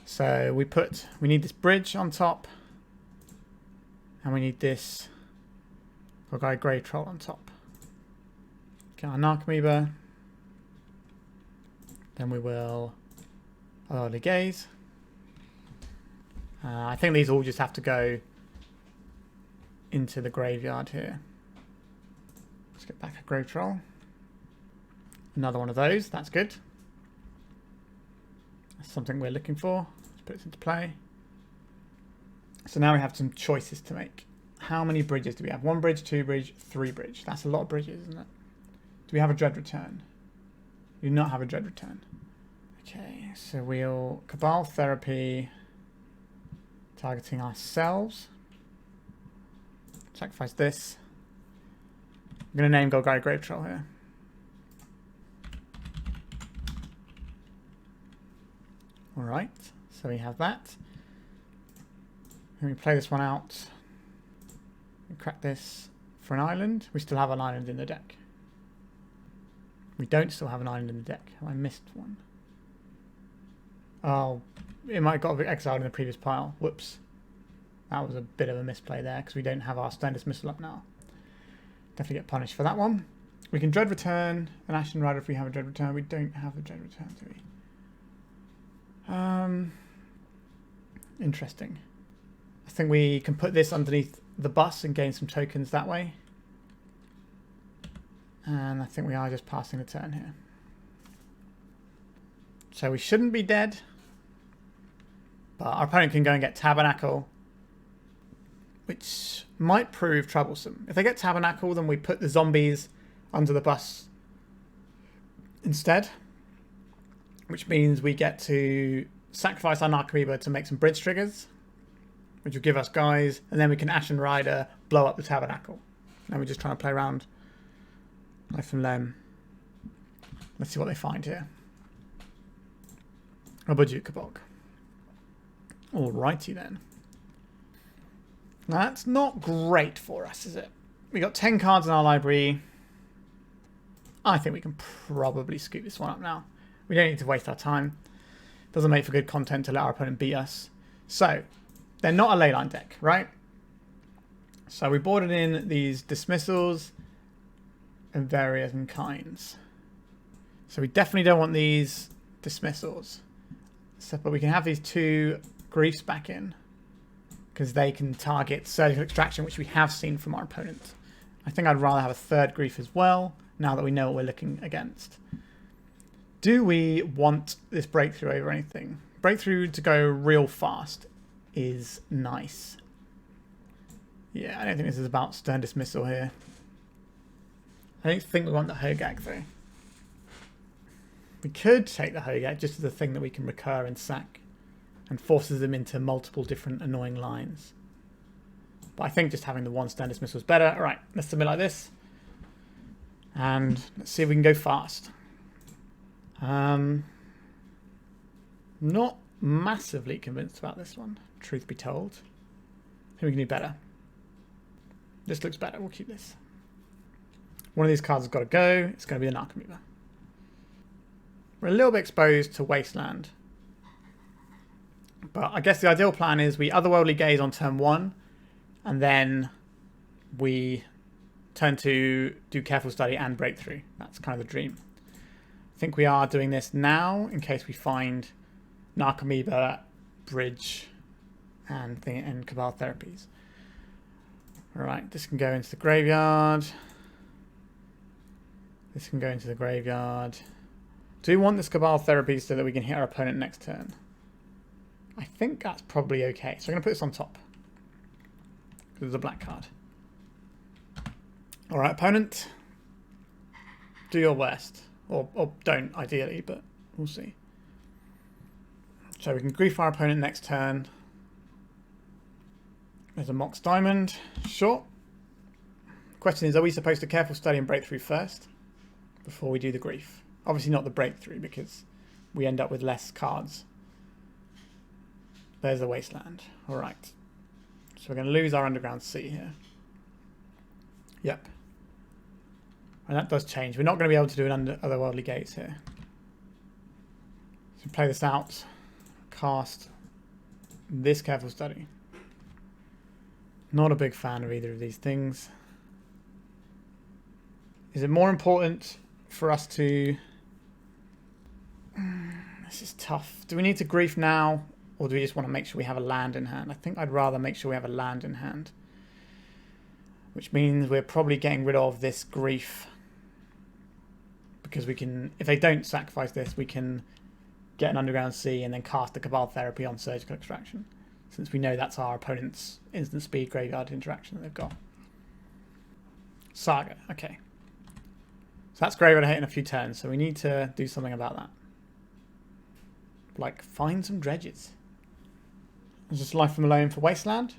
So we need this bridge on top. And we need this Golgari Grave-Troll on top. Get our Narcomoeba. Then we will Otherworldly Gaze. I think these all just have to go into the graveyard here. Let's get back a Grave-Troll. Another one of those. That's good. That's something we're looking for. Let's put this into play. So now we have some choices to make. How many bridges do we have? 1 bridge, 2 bridge, 3 bridge. That's a lot of bridges, isn't it? Do we have a Dread Return? We do not have a Dread Return. Okay, so we'll Cabal Therapy, targeting ourselves. Sacrifice this. I'm going to name Golgari Grave-Troll here. Alright, so we have that. And we play this one out. We crack this for an island. We still have an island in the deck. We don't still have an island in the deck. Have I missed one? Oh, it might have got exiled in the previous pile. Whoops. That was a bit of a misplay there because we don't have our Stern Dismissal up now. Definitely get punished for that one. We can Dread Return an Ashen Rider if we have a Dread Return. We don't have a Dread Return, do we? Interesting. I think we can put this underneath the bus and gain some tokens that way. And I think we are just passing the turn here. So we shouldn't be dead. But our opponent can go and get Tabernacle, which might prove troublesome. If they get Tabernacle, then we put the zombies under the bus instead, which means we get to sacrifice our Narcomoeba to make some bridge triggers, which will give us guys, and then we can Ashen Rider, blow up the Tabernacle. Now we're just trying to play around nice and low. Let's see what they find here. A Bajukabog. Alrighty then. That's not great for us, is it? We got 10 cards in our library. I think we can probably scoop this one up now. We don't need to waste our time. Doesn't make for good content to let our opponent beat us. So, they're not a Leyline deck, right? So we boarded in these dismissals and various kinds. So we definitely don't want these dismissals. So, but we can have these 2 griefs back in, because they can target surgical extraction, which we have seen from our opponent. I think I'd rather have a 3rd grief as well, now that we know what we're looking against. Do we want this breakthrough over anything? Breakthrough to go real fast is nice. Yeah, I don't think this is about Stern Dismissal here. I don't think we want the Hogaak though. We could take the Hogaak just as a thing that we can recur and sack, and forces them into multiple different annoying lines. But I think just having the 1 Stern Dismissal is better. Alright, let's submit like this. And let's see if we can go fast. Not massively convinced about this one, truth be told. I think we can do better. This looks better, we'll keep this. One of these cards has got to go. It's going to be the Narcomoeba. We're a little bit exposed to Wasteland. But I guess the ideal plan is we Otherworldly Gaze on turn 1, and then we turn to do Careful Study and Breakthrough. That's kind of the dream. I think we are doing this now in case we find Narcomoeba, Bridge, and Cabal Therapies. Alright, this can go into the graveyard. This can go into the graveyard. Do we want this Cabal Therapy so that we can hit our opponent next turn? I think that's probably okay. So I'm going to put this on top, because it's a black card. Alright, opponent. Do your worst. Or don't, ideally, but we'll see. So we can grief our opponent next turn. There's a Mox Diamond. Sure. Question is, are we supposed to Careful Study and Breakthrough first before we do the grief? Obviously not the Breakthrough, because we end up with less cards. There's the Wasteland. Alright. So we're going to lose our Underground Sea here. Yep. And that does change. We're not going to be able to do an Otherworldly Gaze here. So play this out. Cast this Careful Study. Not a big fan of either of these things. Is it more important for us to... This is tough. Do we need to grief now, or do we just want to make sure we have a land in hand? I think I'd rather make sure we have a land in hand. Which means we're probably getting rid of this grief. Because we can, if they don't sacrifice this, we can get an Underground Sea and then cast the Cabal Therapy on Surgical Extraction. Since we know that's our opponent's instant speed graveyard interaction that they've got. Saga, okay. So that's graveyard hit in a few turns, so we need to do something about that. Like, find some dredges. Is this Life from Alone for Wasteland?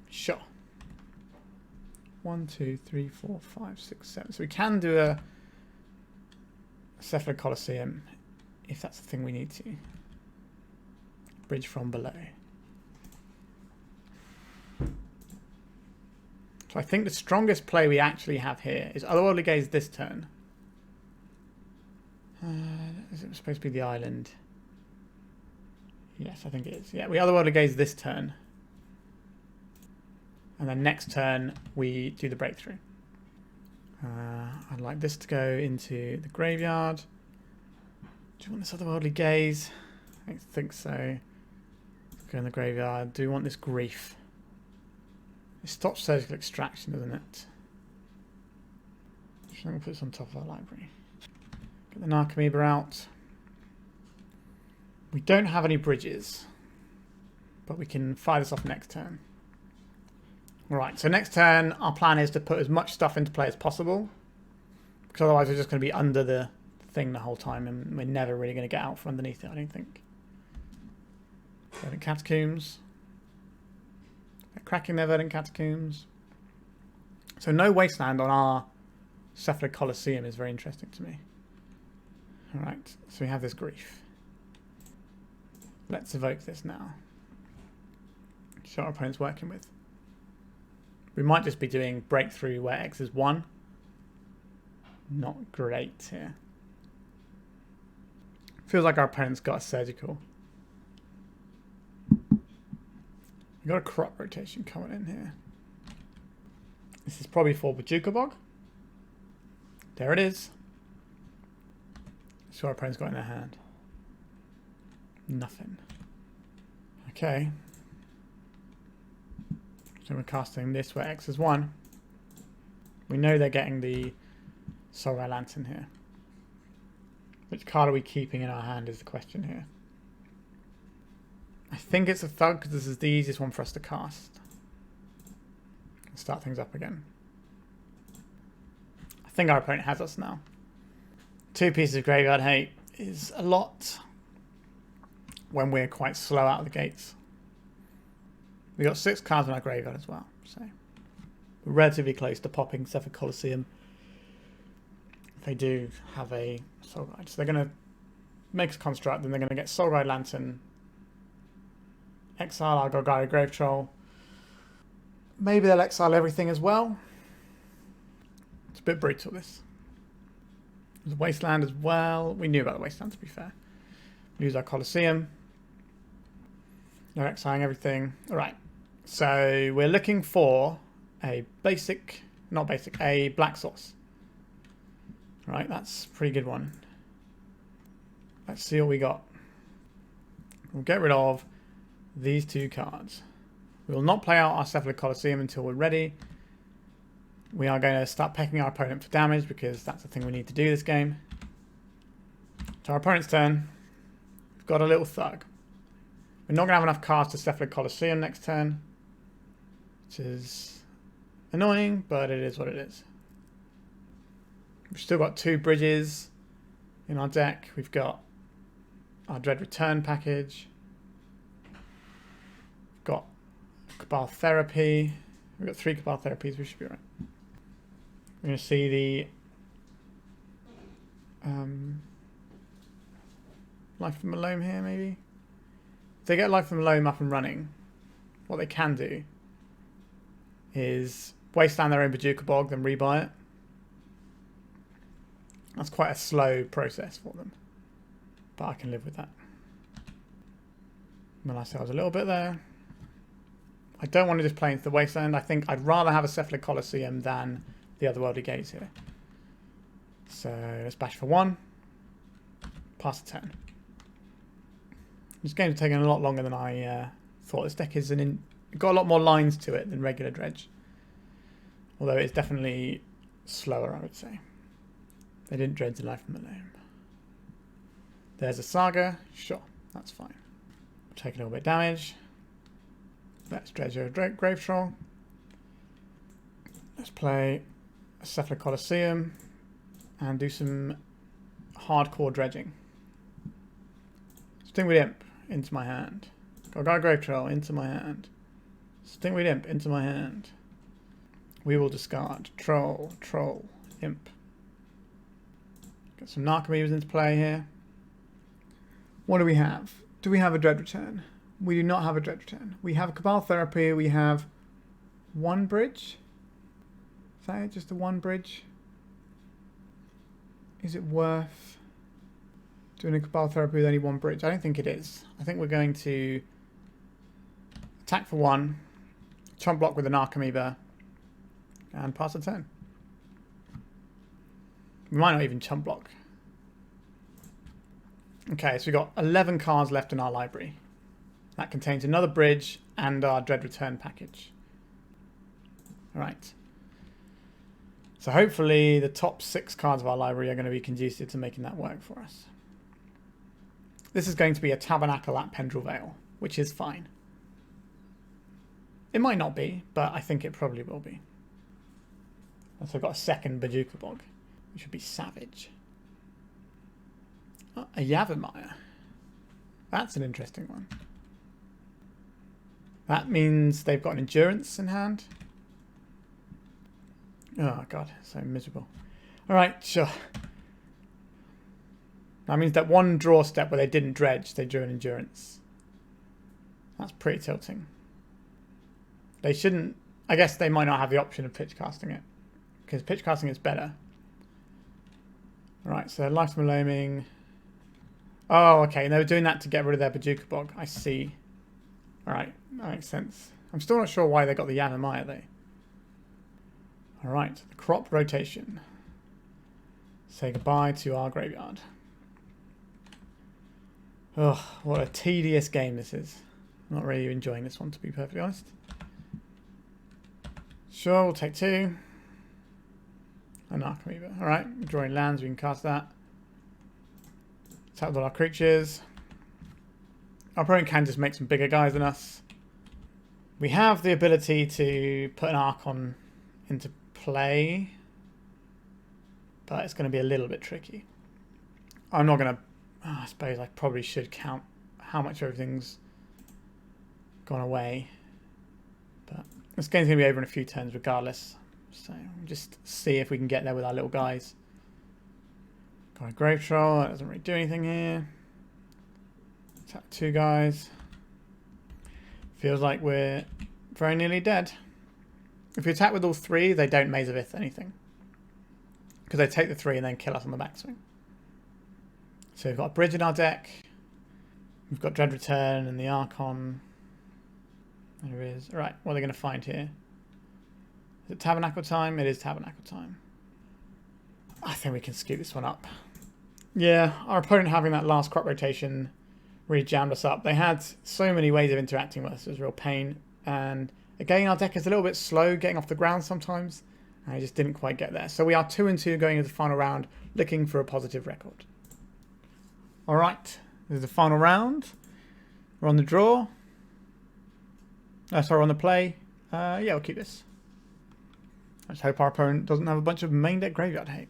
Sure. 1, 2, 3, 4, 5, 6, 7. So we can do a Cephalid Coliseum if that's the thing we need to. Bridge from below. So I think the strongest play we actually have here is Otherworldly Gaze this turn. Is it supposed to be the island? Yes, I think it is. Yeah, we Otherworldly Gaze this turn. And then next turn, we do the Breakthrough. I'd like this to go into the graveyard. Do you want this Otherworldly Gaze? I don't think so. Go in the graveyard. Do we want this grief? It stops Surgical Extraction, doesn't it? I'm going to put this on top of our library. Get the Narcomoeba out. We don't have any bridges, but we can fire this off next turn. Right, so next turn, our plan is to put as much stuff into play as possible, because otherwise we're just going to be under the thing the whole time, and we're never really going to get out from underneath it, I don't think. Verdant Catacombs. They're cracking their Verdant Catacombs. So no Wasteland on our Cephalid Coliseum is very interesting to me. Alright, so we have this Grief. Let's evoke this now. See what our opponent's working with. We might just be doing Breakthrough where X is 1. Not great here. Feels like our opponent's got a Surgical. We've got a Crop Rotation coming in here. This is probably for Bojuka Bog. There it is. See what our opponent's got in their hand. Nothing. Okay. So we're casting this where X is 1. We know they're getting the Solar Lantern here. Which card are we keeping in our hand is the question here. I think it's a Thug because this is the easiest one for us to cast. Start things up again. I think our opponent has us now. 2 pieces of Graveyard Hate is a lot when we're quite slow out of the gates. We got 6 cards in our graveyard as well, so we're relatively close to popping Cephalid Coliseum. If they do have a Soul Guide, so they're going to make a construct, then they're going to get Soul Guide Lantern, exile our Golgari Grave-Troll. Maybe they'll exile everything as well. It's a bit brutal, this. There's a Wasteland as well. We knew about the Wasteland, to be fair. Lose our Coliseum. They're exiling everything. Alright. So we're looking for a basic, not basic, a black source. Right, that's a pretty good one. Let's see what we got. We'll get rid of these 2 cards. We will not play out our Cephalid Coliseum until we're ready. We are going to start pecking our opponent for damage because that's the thing we need to do this game. So our opponent's turn. We've got a little Thug. We're not going to have enough cards to Cephalid Coliseum next turn, which is annoying, but it is what it is. We've still got 2 bridges in our deck. We've got our Dread Return package. We've got Cabal Therapy. We've got 3 Cabal Therapies. We should be right. We're going to see the Life from Malome here, maybe. If they get Life from Malome up and running, what they can do is wasteland their own Bojuka Bog, then rebuy it. That's quite a slow process for them, but I can live with that. Well, I said I was a little bit there. I don't want to just play into the Wasteland. I think I'd rather have a Cephalid Coliseum than the Otherworldly Gaze here. So let's bash for 1. Pass the turn. This game's taken a lot longer than I thought. This deck is got a lot more lines to it than regular Dredge. Although it's definitely slower, I would say. They didn't dredge the Life from Malome. There's a Saga. Sure, that's fine. We'll take a little bit of damage. Let's dredge a Grave-Troll. Let's play a Cephalid Coliseum and do some hardcore dredging. Stinkweed Imp into my hand. Golgari Grave-Troll into my hand. Stinkweed Imp into my hand. We will discard Troll, Imp. Get some Narcomoebas into play here. What do we have? Do we have a Dread Return? We do not have a Dread Return. We have a Cabal Therapy. We have 1 bridge. Is that it? Just the 1 bridge? Is it worth doing a Cabal Therapy with only 1 bridge? I don't think it is. I think we're going to attack for 1, chump block with a Narcomoeba, and pass the turn. We might not even chump block. Okay, so we've got 11 cards left in our library. That contains another bridge and our Dread Return package. Alright. So hopefully the top 6 cards of our library are going to be conducive to making that work for us. This is going to be a Tabernacle at Pendrell Vale, which is fine. It might not be, but I think it probably will be. So I've got a second Bojuka Bog, which would be savage. A Yavimaya. That's an interesting one. That means they've got an endurance in hand. Oh god, so miserable. Alright, sure. That means that one draw step where they didn't dredge, they drew an endurance. That's pretty tilting. They shouldn't... I guess they might not have the option of pitch casting it. Because pitch casting is better. Right, so Lifetime Loaming. Oh, okay. They were doing that to get rid of their Bajuka Bog. I see. Alright, that makes sense. I'm still not sure why they got the Yavimaya though. Alright, the crop rotation. Say goodbye to our graveyard. Oh, what a tedious game this is. I'm not really enjoying this one, to be perfectly honest. Sure, we'll take 2. A Narcomoeba. Alright, drawing lands, we can cast that. Attack with all our creatures. Our opponent can just make some bigger guys than us. We have the ability to put an Archon into play, but it's going to be a little bit tricky. I'm not going to... Oh, I suppose I probably should count how much everything's gone away. But this game's going to be over in a few turns regardless. So we'll just see if we can get there with our little guys. Got a Grave-Troll. That doesn't really do anything here. Attack 2 guys. Feels like we're very nearly dead. If we attack with all 3, they don't Maze of Ith anything. Because they take the 3 and then kill us on the backswing. So we've got a bridge in our deck. We've got Dread Return and the Archon. There it is. Alright, what are they going to find here? Is it Tabernacle time? It is Tabernacle time. I think we can scoot this one up. Yeah, our opponent having that last crop rotation really jammed us up. They had so many ways of interacting with us. It was a real pain. And again, our deck is a little bit slow getting off the ground sometimes. And I just didn't quite get there. So we are 2-2 going into the final round, looking for a positive record. Alright, this is the final round. We're on the draw. Sorry, on the play. Yeah, we'll keep this. Let's hope our opponent doesn't have a bunch of main deck graveyard hate.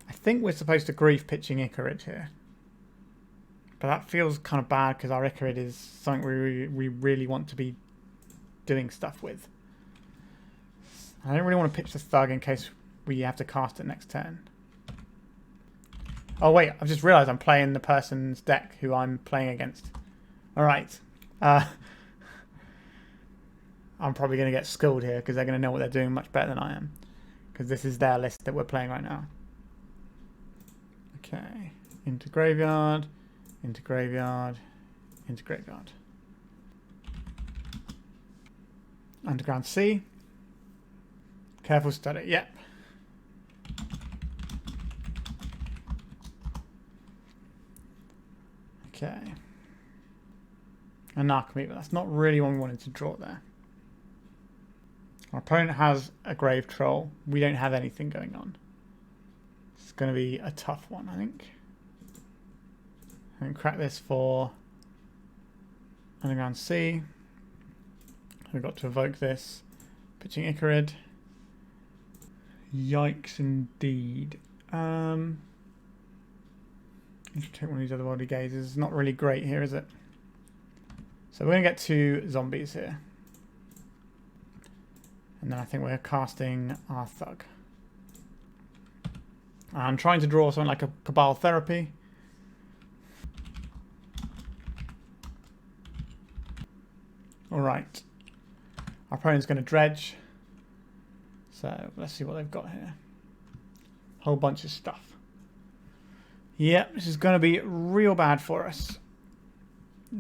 I think we're supposed to grief pitching Ichorid here. But that feels kind of bad because our Ichorid is something we really want to be doing stuff with. I don't really want to pitch the Thug in case we have to cast it next turn. Oh wait, I've just realised I'm playing the person's deck who I'm playing against. Alright. I'm probably going to get schooled here because they're going to know what they're doing much better than I am. Because this is their list that we're playing right now. Okay. Into graveyard. Into graveyard. Into graveyard. Underground Sea. Careful study. Yep. Okay. A Narcomoeba. That's not really what we wanted to draw there. Our opponent has a Grave-Troll. We don't have anything going on. It's going to be a tough one, I think. And crack this for Underground Sea. We've got to evoke this. Pitching Ichorid. Yikes indeed. You should take one of these Otherworldly Gazes. It's not really great here, is it? So we're going to get 2 zombies here. And then I think we're casting our Thug. I'm trying to draw something like a Cabal Therapy. Alright. Our opponent's going to dredge. So let's see what they've got here. Whole bunch of stuff. Yep, this is going to be real bad for us.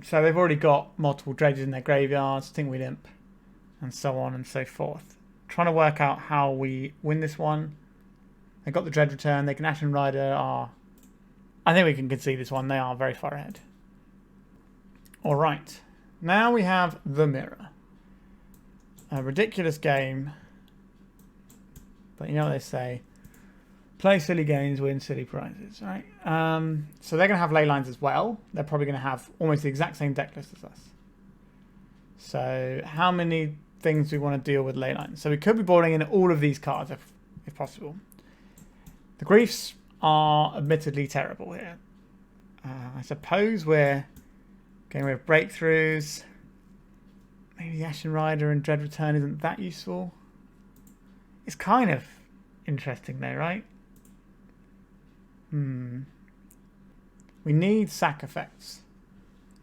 So they've already got multiple dredges in their graveyards, Stinkweed Imp, and so on and so forth. Trying to work out how we win this one. They got the Dread Return. They can Ashen Rider. I think we can concede this one. They are very far ahead. All right. Now we have the Mirror. A ridiculous game. But you know what they say. Play silly games, win silly prizes, right? So they're going to have Leylines as well. They're probably going to have almost the exact same deck list as us. So how many things do we want to deal with Leyline? So we could be boarding in all of these cards if possible. The Griefs are admittedly terrible here. I suppose we're getting rid of breakthroughs. Maybe the Ashen Rider and Dread Return isn't that useful. It's kind of interesting though, right? We need sack effects.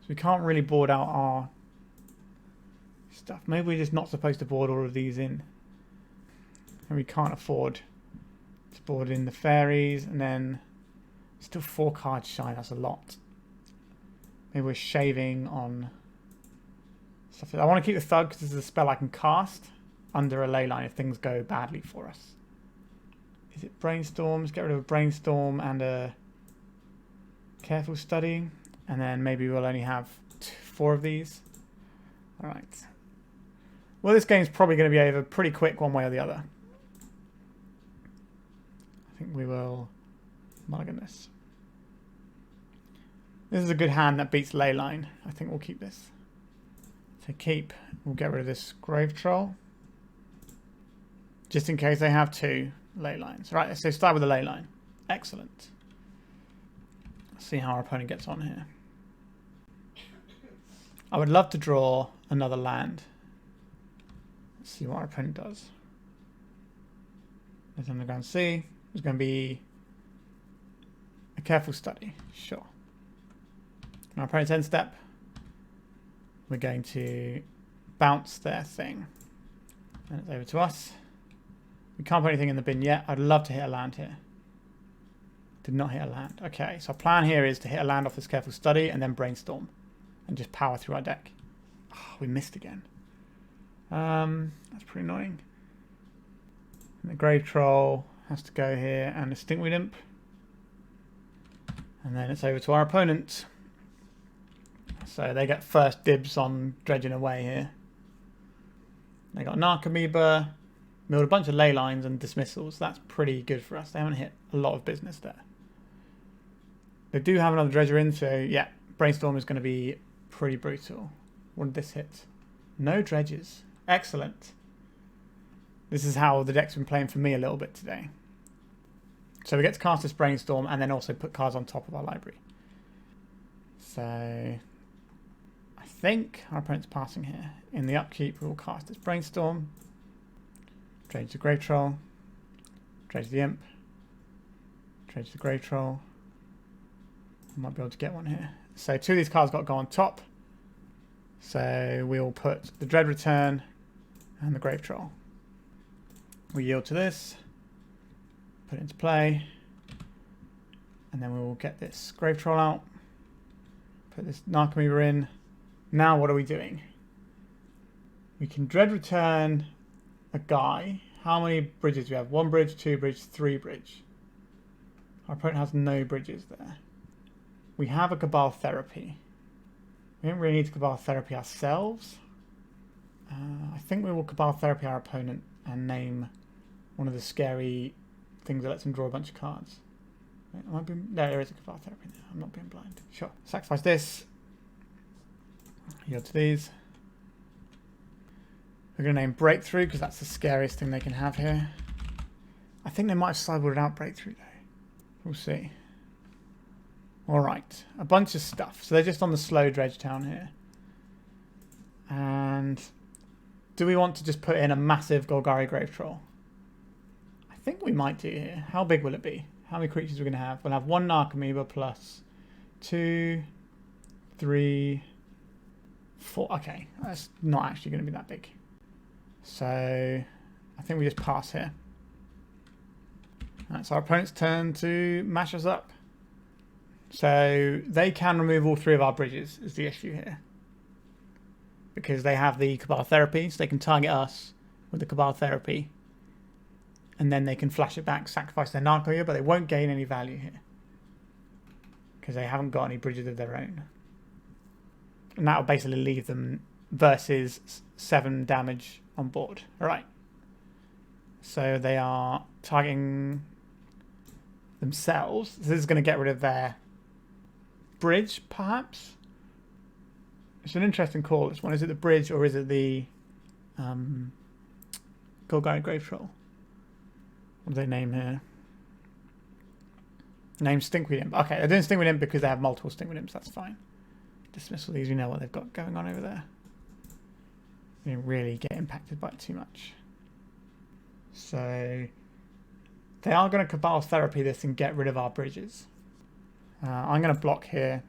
So we can't really board out our stuff. Maybe we're just not supposed to board all of these in. And we can't afford to board in the fairies, and then still 4 cards shy, that's a lot. Maybe we're shaving on stuff. I want to keep the Thug because this is a spell I can cast under a Leyline if things go badly for us. Is it Brainstorms? Get rid of a Brainstorm and a Careful Study, and then maybe we'll only have 4 of these. Alright. Well, this game's probably going to be over pretty quick one way or the other. I think we will mulligan this. This is a good hand that beats Leyline. I think we'll keep this. So keep. We'll get rid of this Grave-Troll. Just in case they have 2 Leylines. Right, so start with the Leyline. Excellent. Let's see how our opponent gets on here. I would love to draw another land. Let's see what our opponent does. There's Underground Sea. There's going to be a Careful Study. Sure. Our opponent's end step. We're going to bounce their thing. And it's over to us. We can't put anything in the bin yet. I'd love to hit a land here. Did not hit a land. Okay, so our plan here is to hit a land off this Careful Study and then Brainstorm. And just power through our deck. Oh, we missed again. That's pretty annoying. And the Grave-Troll has to go here, and the Stinkweed Imp. And then it's over to our opponent. So they get first dibs on dredging away here. They got Narcomoeba, milled a bunch of Leylines and Dismissals. That's pretty good for us. They haven't hit a lot of business there. They do have another dredger in, so yeah, Brainstorm is going to be pretty brutal. What did this hit? No dredges. Excellent. This is how the deck's been playing for me a little bit today. So we get to cast this Brainstorm and then also put cards on top of our library. So I think our opponent's passing here. In the upkeep, we will cast this Brainstorm. Dredge the Grave-Troll. Dredge the Imp. Dredge the Grave-Troll. I might be able to get one here. So 2 of these cards got to go on top. So we'll put the Dread Return and the Grave-Troll. We yield to this. Put it into play. And then we will get this Grave-Troll out. Put this Narcomoeba in. Now what are we doing? We can Dread Return a guy. How many bridges do we have? 1 bridge, 2 bridge, 3 bridge. Our opponent has no bridges there. We have a Cabal Therapy. We don't really need to Cabal Therapy ourselves. I think we will Cabal Therapy our opponent and name one of the scary things that lets him draw a bunch of cards. No, there is a Cabal Therapy there. I'm not being blind. Sure. Sacrifice this. Yield to these. We're going to name Breakthrough because that's the scariest thing they can have here. I think they might have sideboarded out Breakthrough though. We'll see. Alright, a bunch of stuff. So they're just on the slow dredge town here. And do we want to just put in a massive Golgari Grave-Troll? I think we might do here. How big will it be? How many creatures are we going to have? We'll have 1 Narcomoeba plus 2, 3, 4. Okay, that's not actually going to be that big. So I think we just pass here. That's our opponent's turn to mash us up. So they can remove all 3 of our bridges is the issue here. Because they have the Cabal Therapy, so they can target us with the Cabal Therapy. And then they can flash it back, sacrifice their Narcomoeba, but they won't gain any value here. Because they haven't got any bridges of their own. And that will basically leave them versus 7 damage on board. Alright. So they are targeting themselves. So this is going to get rid of their bridge, perhaps? It's an interesting call, this one. Is it the bridge or is it the Golgari Grave-Troll? What do they name here? Name Stinkweed Imp. Okay, they're doing Stinkweed Imp because they have multiple Stinkweed Imps. That's fine. Dismissal these. We know what they've got going on over there. We didn't really get impacted by it too much. So they are going to Cabal Therapy this and get rid of our bridges. I'm going to block here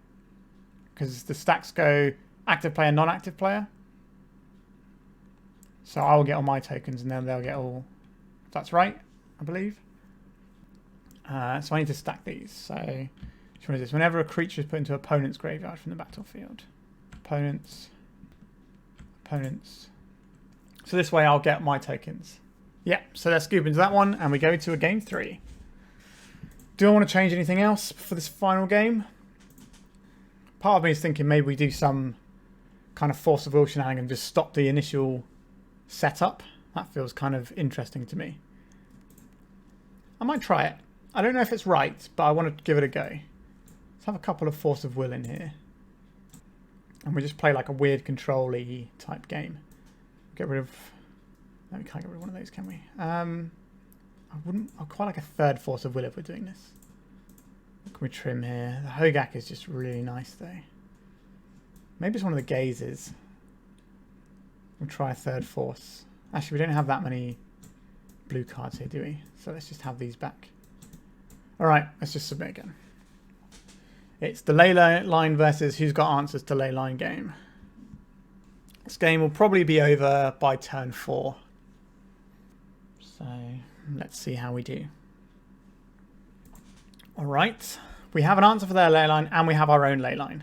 because the stacks go active player, non-active player. So I'll get all my tokens and then they'll get all... That's right, I believe. So I need to stack these. So which one is this? Whenever a creature is put into opponent's graveyard from the battlefield. Opponents. So this way I'll get my tokens. Yeah, so let's scoop into that one and we go to a game 3. Do I want to change anything else for this final game? Part of me is thinking maybe we do some kind of Force of Will shenanigan and just stop the initial setup. That feels kind of interesting to me. I might try it. I don't know if it's right, but I want to give it a go. Let's have a couple of Force of Will in here. And we just play like a weird control-y type game. Get rid of... No, we can't get rid of one of those, can we? I'd quite like a third Force of Will if we're doing this. What can we trim here? The Hogaak is just really nice, though. Maybe it's one of the Gazes. We'll try a third Force. Actually, we don't have that many blue cards here, do we? So let's just have these back. Alright, let's just submit again. It's the Leyline versus Who's Got Answers to Leyline game. This game will probably be over by turn 4. So let's see how we do. Alright, we have an answer for their Leyline and we have our own Leyline.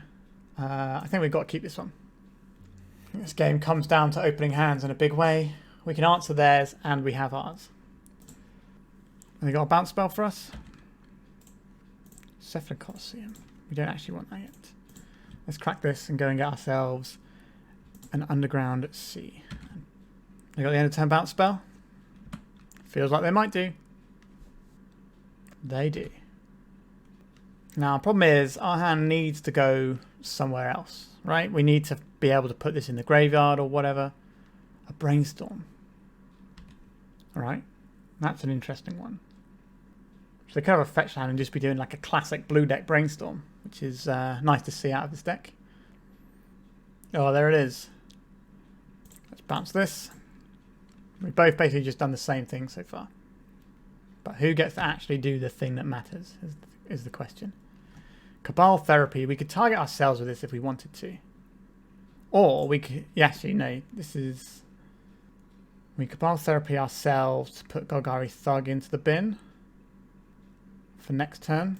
I think we've got to keep this one. This game comes down to opening hands in a big way. We can answer theirs and we have ours. Have they got a bounce spell for us? Cephalid Coliseum. We don't actually want that yet. Let's crack this and go and get ourselves an Underground Sea. They got the end of turn bounce spell? Feels like they might do. They do. Now, problem is, our hand needs to go somewhere else, right? We need to be able to put this in the graveyard or whatever. A Brainstorm. Alright, that's an interesting one. So they could have a fetch land and just be doing like a classic blue deck Brainstorm, which is nice to see out of this deck. Oh, there it is. Let's bounce this. We've both basically just done the same thing so far. But who gets to actually do the thing that matters is the question. Cabal Therapy. We could target ourselves with this if we wanted to. Or we could... Yeah, actually, no. This is... We Cabal Therapy ourselves to put Golgari Thug into the bin. For next turn.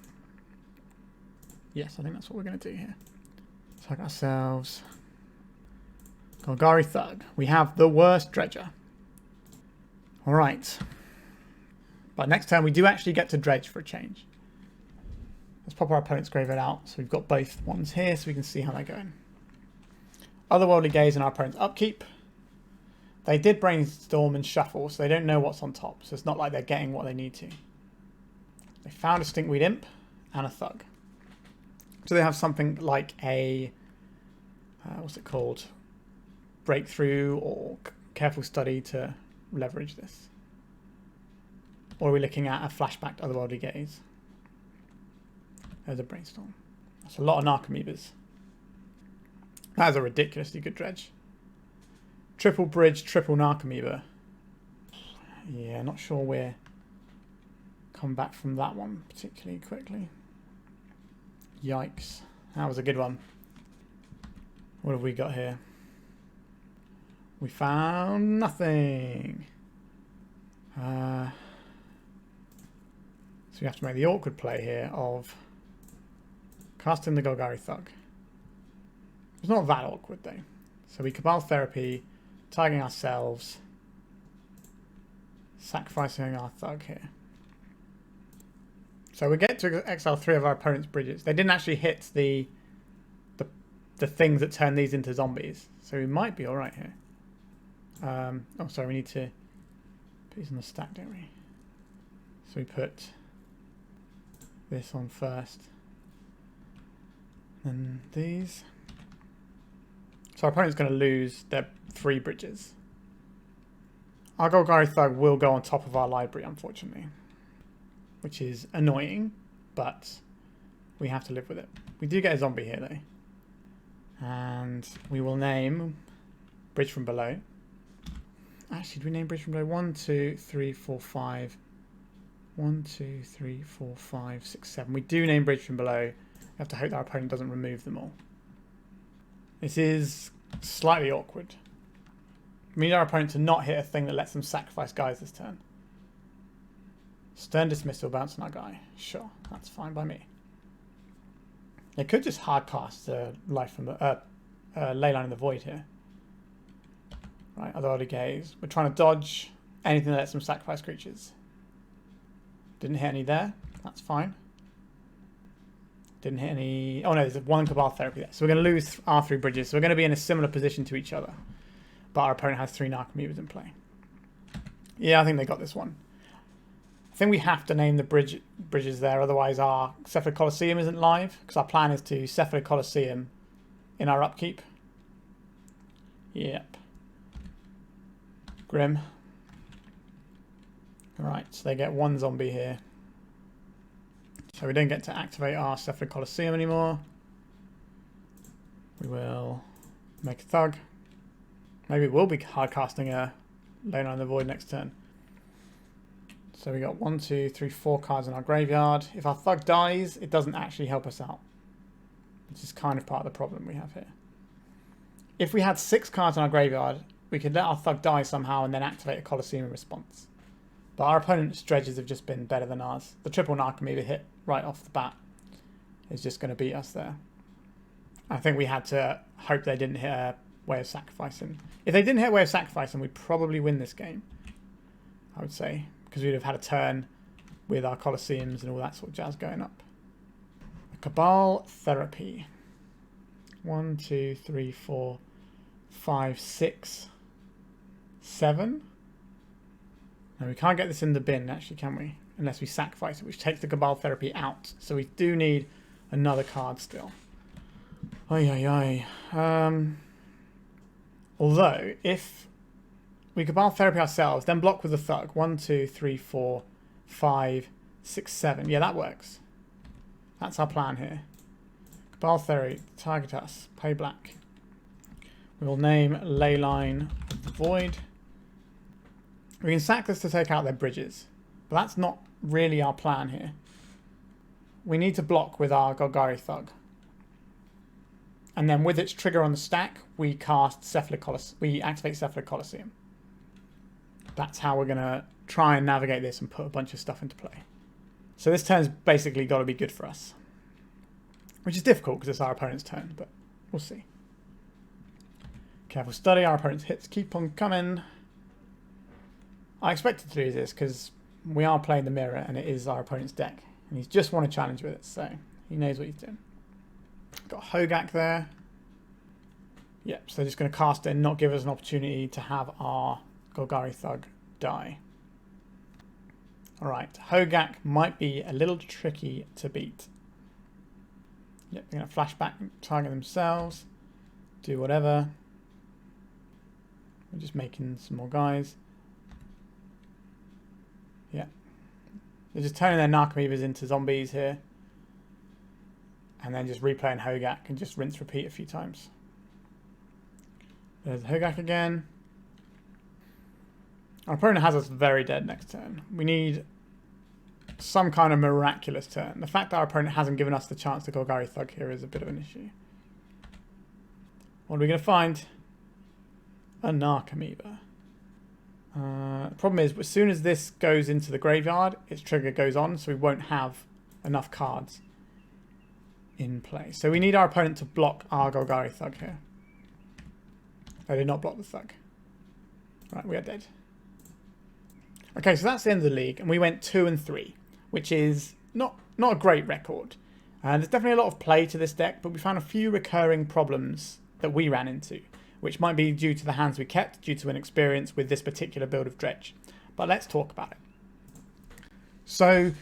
Yes, I think that's what we're going to do here. Target ourselves. Golgari Thug. We have the worst Dredger. Alright. But next turn we do actually get to Dredge for a change. Let's pop our opponent's graveyard out. So we've got both ones here so we can see how they're going. Otherworldly Gaze and our opponent's upkeep. They did Brainstorm and Shuffle, so they don't know what's on top. So it's not like they're getting what they need to. They found a Stinkweed Imp and a Thug. So they have something like a... what's it called? Breakthrough or Careful Study to leverage this. Or are we looking at a flashback to Otherworldly Gaze? There's a Brainstorm. That's a lot of Narcomoebas. That is a ridiculously good dredge. Triple bridge, triple Narcomoeba. Yeah, not sure we're come back from that one particularly quickly. Yikes. That was a good one. What have we got here? We found nothing. So we have to make the awkward play here of casting the Golgari Thug. It's not that awkward though. So we Cabal Therapy, tagging ourselves, sacrificing our Thug here. So we get to exile 3 of our opponent's bridges. They didn't actually hit the things that turn these into zombies. So we might be alright here. Oh, sorry, we need to put these on the stack, don't we? So we put this on first. And these. So our opponent's going to lose their 3 bridges. Our Golgari Thug will go on top of our library, unfortunately. Which is annoying, but we have to live with it. We do get a zombie here, though. And we will name Bridge from Below. Actually, do we name Bridge from Below? 1, 2, 3, 4, 5. 1, 2, 3, 4, 5, 6, 7. We do name Bridge from Below. We have to hope that our opponent doesn't remove them all. This is slightly awkward. We need our opponent to not hit a thing that lets them sacrifice guys this turn. Stern Dismissal, bounce on our guy. Sure, that's fine by me. They could just hardcast Life from the Leyline in the Void here. Right, Otherworldly Gaze. We're trying to dodge anything that lets them sacrifice creatures. Didn't hit any there. That's fine. Didn't hit any... Oh no, there's one Cabal Therapy there. So we're going to lose our 3 bridges. So we're going to be in a similar position to each other. But our opponent has 3 Narcomoebas in play. Yeah, I think they got this one. I think we have to name the bridges there. Otherwise our Cephalid Coliseum isn't live. Because our plan is to Cephalid Coliseum in our upkeep. Yep. Grim. Alright, so they get 1 zombie here. So we don't get to activate our Cephalid Coliseum anymore. We will make a Thug. Maybe we'll be hardcasting a Leyline in the Void next turn. So we got 1, 2, 3, 4 cards in our graveyard. If our Thug dies, it doesn't actually help us out. Which is kind of part of the problem we have here. If we had 6 cards in our graveyard, we could let our Thug die somehow and then activate a Coliseum in response. But our opponent's dredges have just been better than ours. The triple Narcomoeba hit right off the bat is just going to beat us there. I think we had to hope they didn't hit a Way of Sacrificing. If they didn't hit a Way of Sacrificing, we'd probably win this game, I would say. Because we'd have had a turn with our Colosseums and all that sort of jazz going up. Cabal Therapy. 1, 2, 3, 4, 5, 6, 7. No, we can't get this in the bin, actually, can we? Unless we sacrifice it, which takes the Cabal Therapy out. So we do need another card still. Although, if we Cabal Therapy ourselves, then block with the Thug. 1, 2, 3, 4, 5, 6, 7. Yeah, that works. That's our plan here. Cabal Therapy, target us, pay black. We will name Leyline Void. We can sack this to take out their bridges, but that's not really our plan here. We need to block with our Golgari Thug. And then with its trigger on the stack, we cast Cephalid Coliseum. We activate Cephalid Coliseum. That's how we're going to try and navigate this and put a bunch of stuff into play. So this turn's basically got to be good for us. Which is difficult because it's our opponent's turn, but we'll see. Careful study, our opponent's hits keep on coming. I expected to lose this because we are playing the mirror and it is our opponent's deck. And he's just won a challenge with it, so he knows what he's doing. Got Hogaak there. Yep, so they're just going to cast it and not give us an opportunity to have our Golgari Thug die. Alright, Hogaak might be a little tricky to beat. Yep, they're going to flash back and target themselves. Do whatever. We're just making some more guys. Yeah. They're just turning their Narcomoebas into zombies here. And then just replaying Hogaak and just rinse repeat a few times. There's Hogaak again. Our opponent has us very dead next turn. We need some kind of miraculous turn. The fact that our opponent hasn't given us the chance to Golgari Thug here is a bit of an issue. What are we going to find? A Narcomoeba. The problem is, as soon as this goes into the graveyard, its trigger goes on, so we won't have enough cards in play. So we need our opponent to block our Golgari Thug here. They did not block the Thug. Right, we are dead. Okay, so that's the end of the league, and we went 2 and 3, which is not a great record. There's definitely a lot of play to this deck, but we found a few recurring problems that we ran into, which might be due to the hands we kept, due to an experience with this particular build of Dredge. But let's talk about it. So,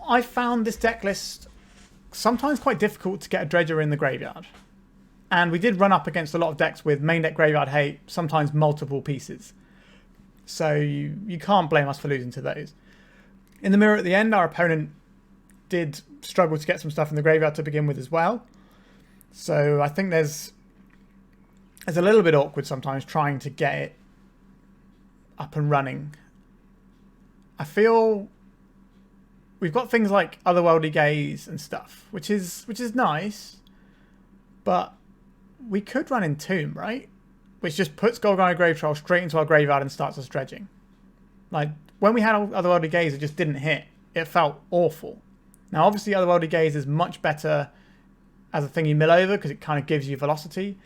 I found this deck list sometimes quite difficult to get a Dredger in the graveyard. And we did run up against a lot of decks with main deck graveyard hate, sometimes multiple pieces. So you can't blame us for losing to those. In the mirror at the end, our opponent did struggle to get some stuff in the graveyard to begin with as well. So I think it's a little bit awkward sometimes trying to get it up and running. I feel we've got things like Otherworldly Gaze and stuff, which is nice, but we could run Entomb, right? Which just puts Golgari Grave-Troll straight into our graveyard and starts us dredging. Like, when we had Otherworldly Gaze, it just didn't hit. It felt awful. Now, obviously, Otherworldly Gaze is much better as a thing you mill over because it kind of gives you velocity.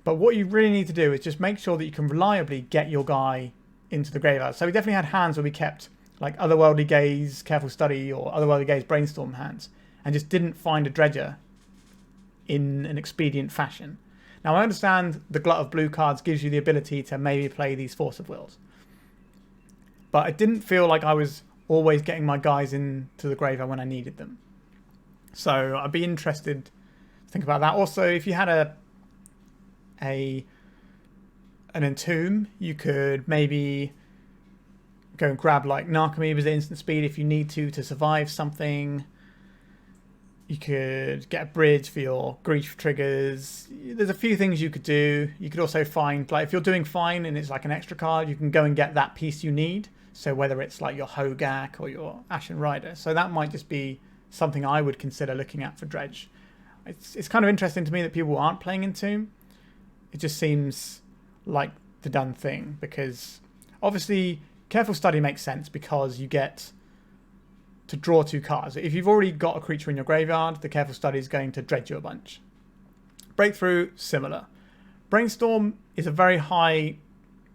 But what you really need to do is just make sure that you can reliably get your guy into the graveyard. So we definitely had hands where we kept like Otherworldly Gaze, Careful Study, or Otherworldly Gaze, Brainstorm hands, and just didn't find a dredger in an expedient fashion. Now, I understand the glut of blue cards gives you the ability to maybe play these Force of Wills, but it didn't feel like I was always getting my guys into the graveyard when I needed them. So I'd be interested to think about that. Also, if you had an Entomb, you could maybe go and grab like Narcomoeba as instant speed if you need to survive something. You could get a bridge for your grief triggers. There's a few things you could do. You could also find, like, if you're doing fine and it's like an extra card, you can go and get that piece you need. So whether it's like your Hogaak or your Ashen Rider. So that might just be something I would consider looking at for Dredge. It's kind of interesting to me that people aren't playing Entomb. It just seems like the done thing, because obviously Careful Study makes sense because you get to draw 2 cards. If you've already got a creature in your graveyard, the Careful Study is going to dredge you a bunch. Breakthrough, similar. Brainstorm is a very high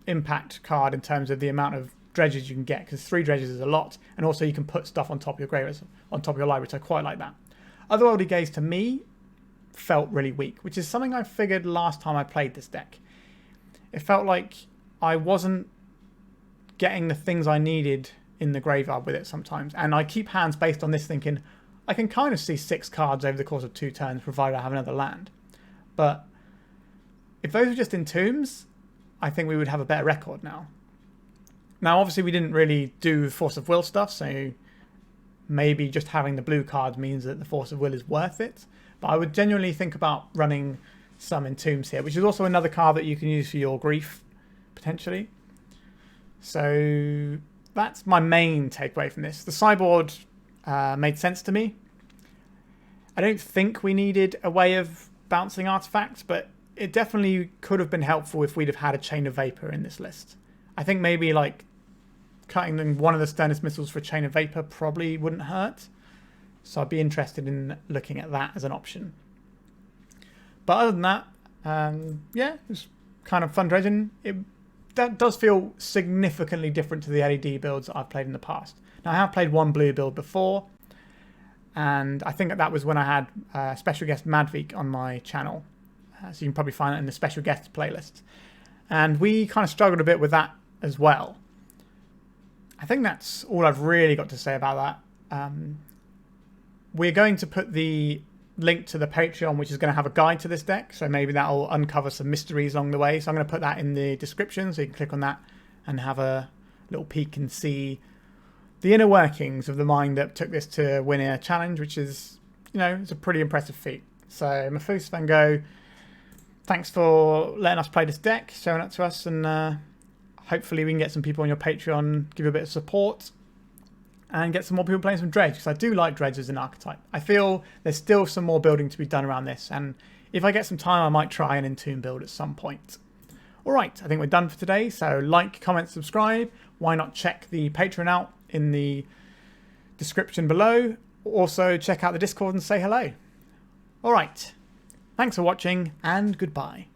impact card in terms of the amount of dredges you can get, because 3 dredges is a lot, and also you can put stuff on top of your graveyard, on top of your library, so I quite like that. Otherworldly Gaze to me felt really weak, which is something I figured last time I played this deck. It felt like I wasn't getting the things I needed in the graveyard with it sometimes, and I keep hands based on this thinking I can kind of see 6 cards over the course of 2 turns provided I have another land. But if those were just Entombs, I think we would have a better record now. Now obviously we didn't really do Force of Will stuff, so maybe just having the blue cards means that the Force of Will is worth it. But I would genuinely think about running some Entombs here, which is also another card that you can use for your grief, potentially. So that's my main takeaway from this. The sideboard made sense to me. I don't think we needed a way of bouncing artifacts, but it definitely could have been helpful if we'd have had a Chain of Vapor in this list. I think maybe like cutting one of the Stern Dismissals for a Chain of Vapor probably wouldn't hurt. So I'd be interested in looking at that as an option. But other than that, yeah, it's kind of fun dredging. That does feel significantly different to the LED builds that I've played in the past. Now, I have played one blue build before, and I think that was when I had special guest Madvik on my channel. So you can probably find it in the special guests playlist. And we kind of struggled a bit with that as well. I think that's all I've really got to say about that. We're going to put the link to the Patreon, which is going to have a guide to this deck, so maybe that'll uncover some mysteries along the way. So I'm going to put that in the description, so you can click on that and have a little peek and see the inner workings of the mind that took this to win a challenge, which is, you know, it's a pretty impressive feat. So MahfuxVanGogh, thanks for letting us play this deck, showing it to us, and hopefully we can get some people on your Patreon, give you a bit of support, and get some more people playing some Dredge, because I do like Dredge as an archetype. I feel there's still some more building to be done around this, and if I get some time, I might try an Entomb build at some point. Alright, I think we're done for today, so like, comment, subscribe. Why not check the Patreon out in the description below. Also, check out the Discord and say hello. Alright, thanks for watching, and goodbye.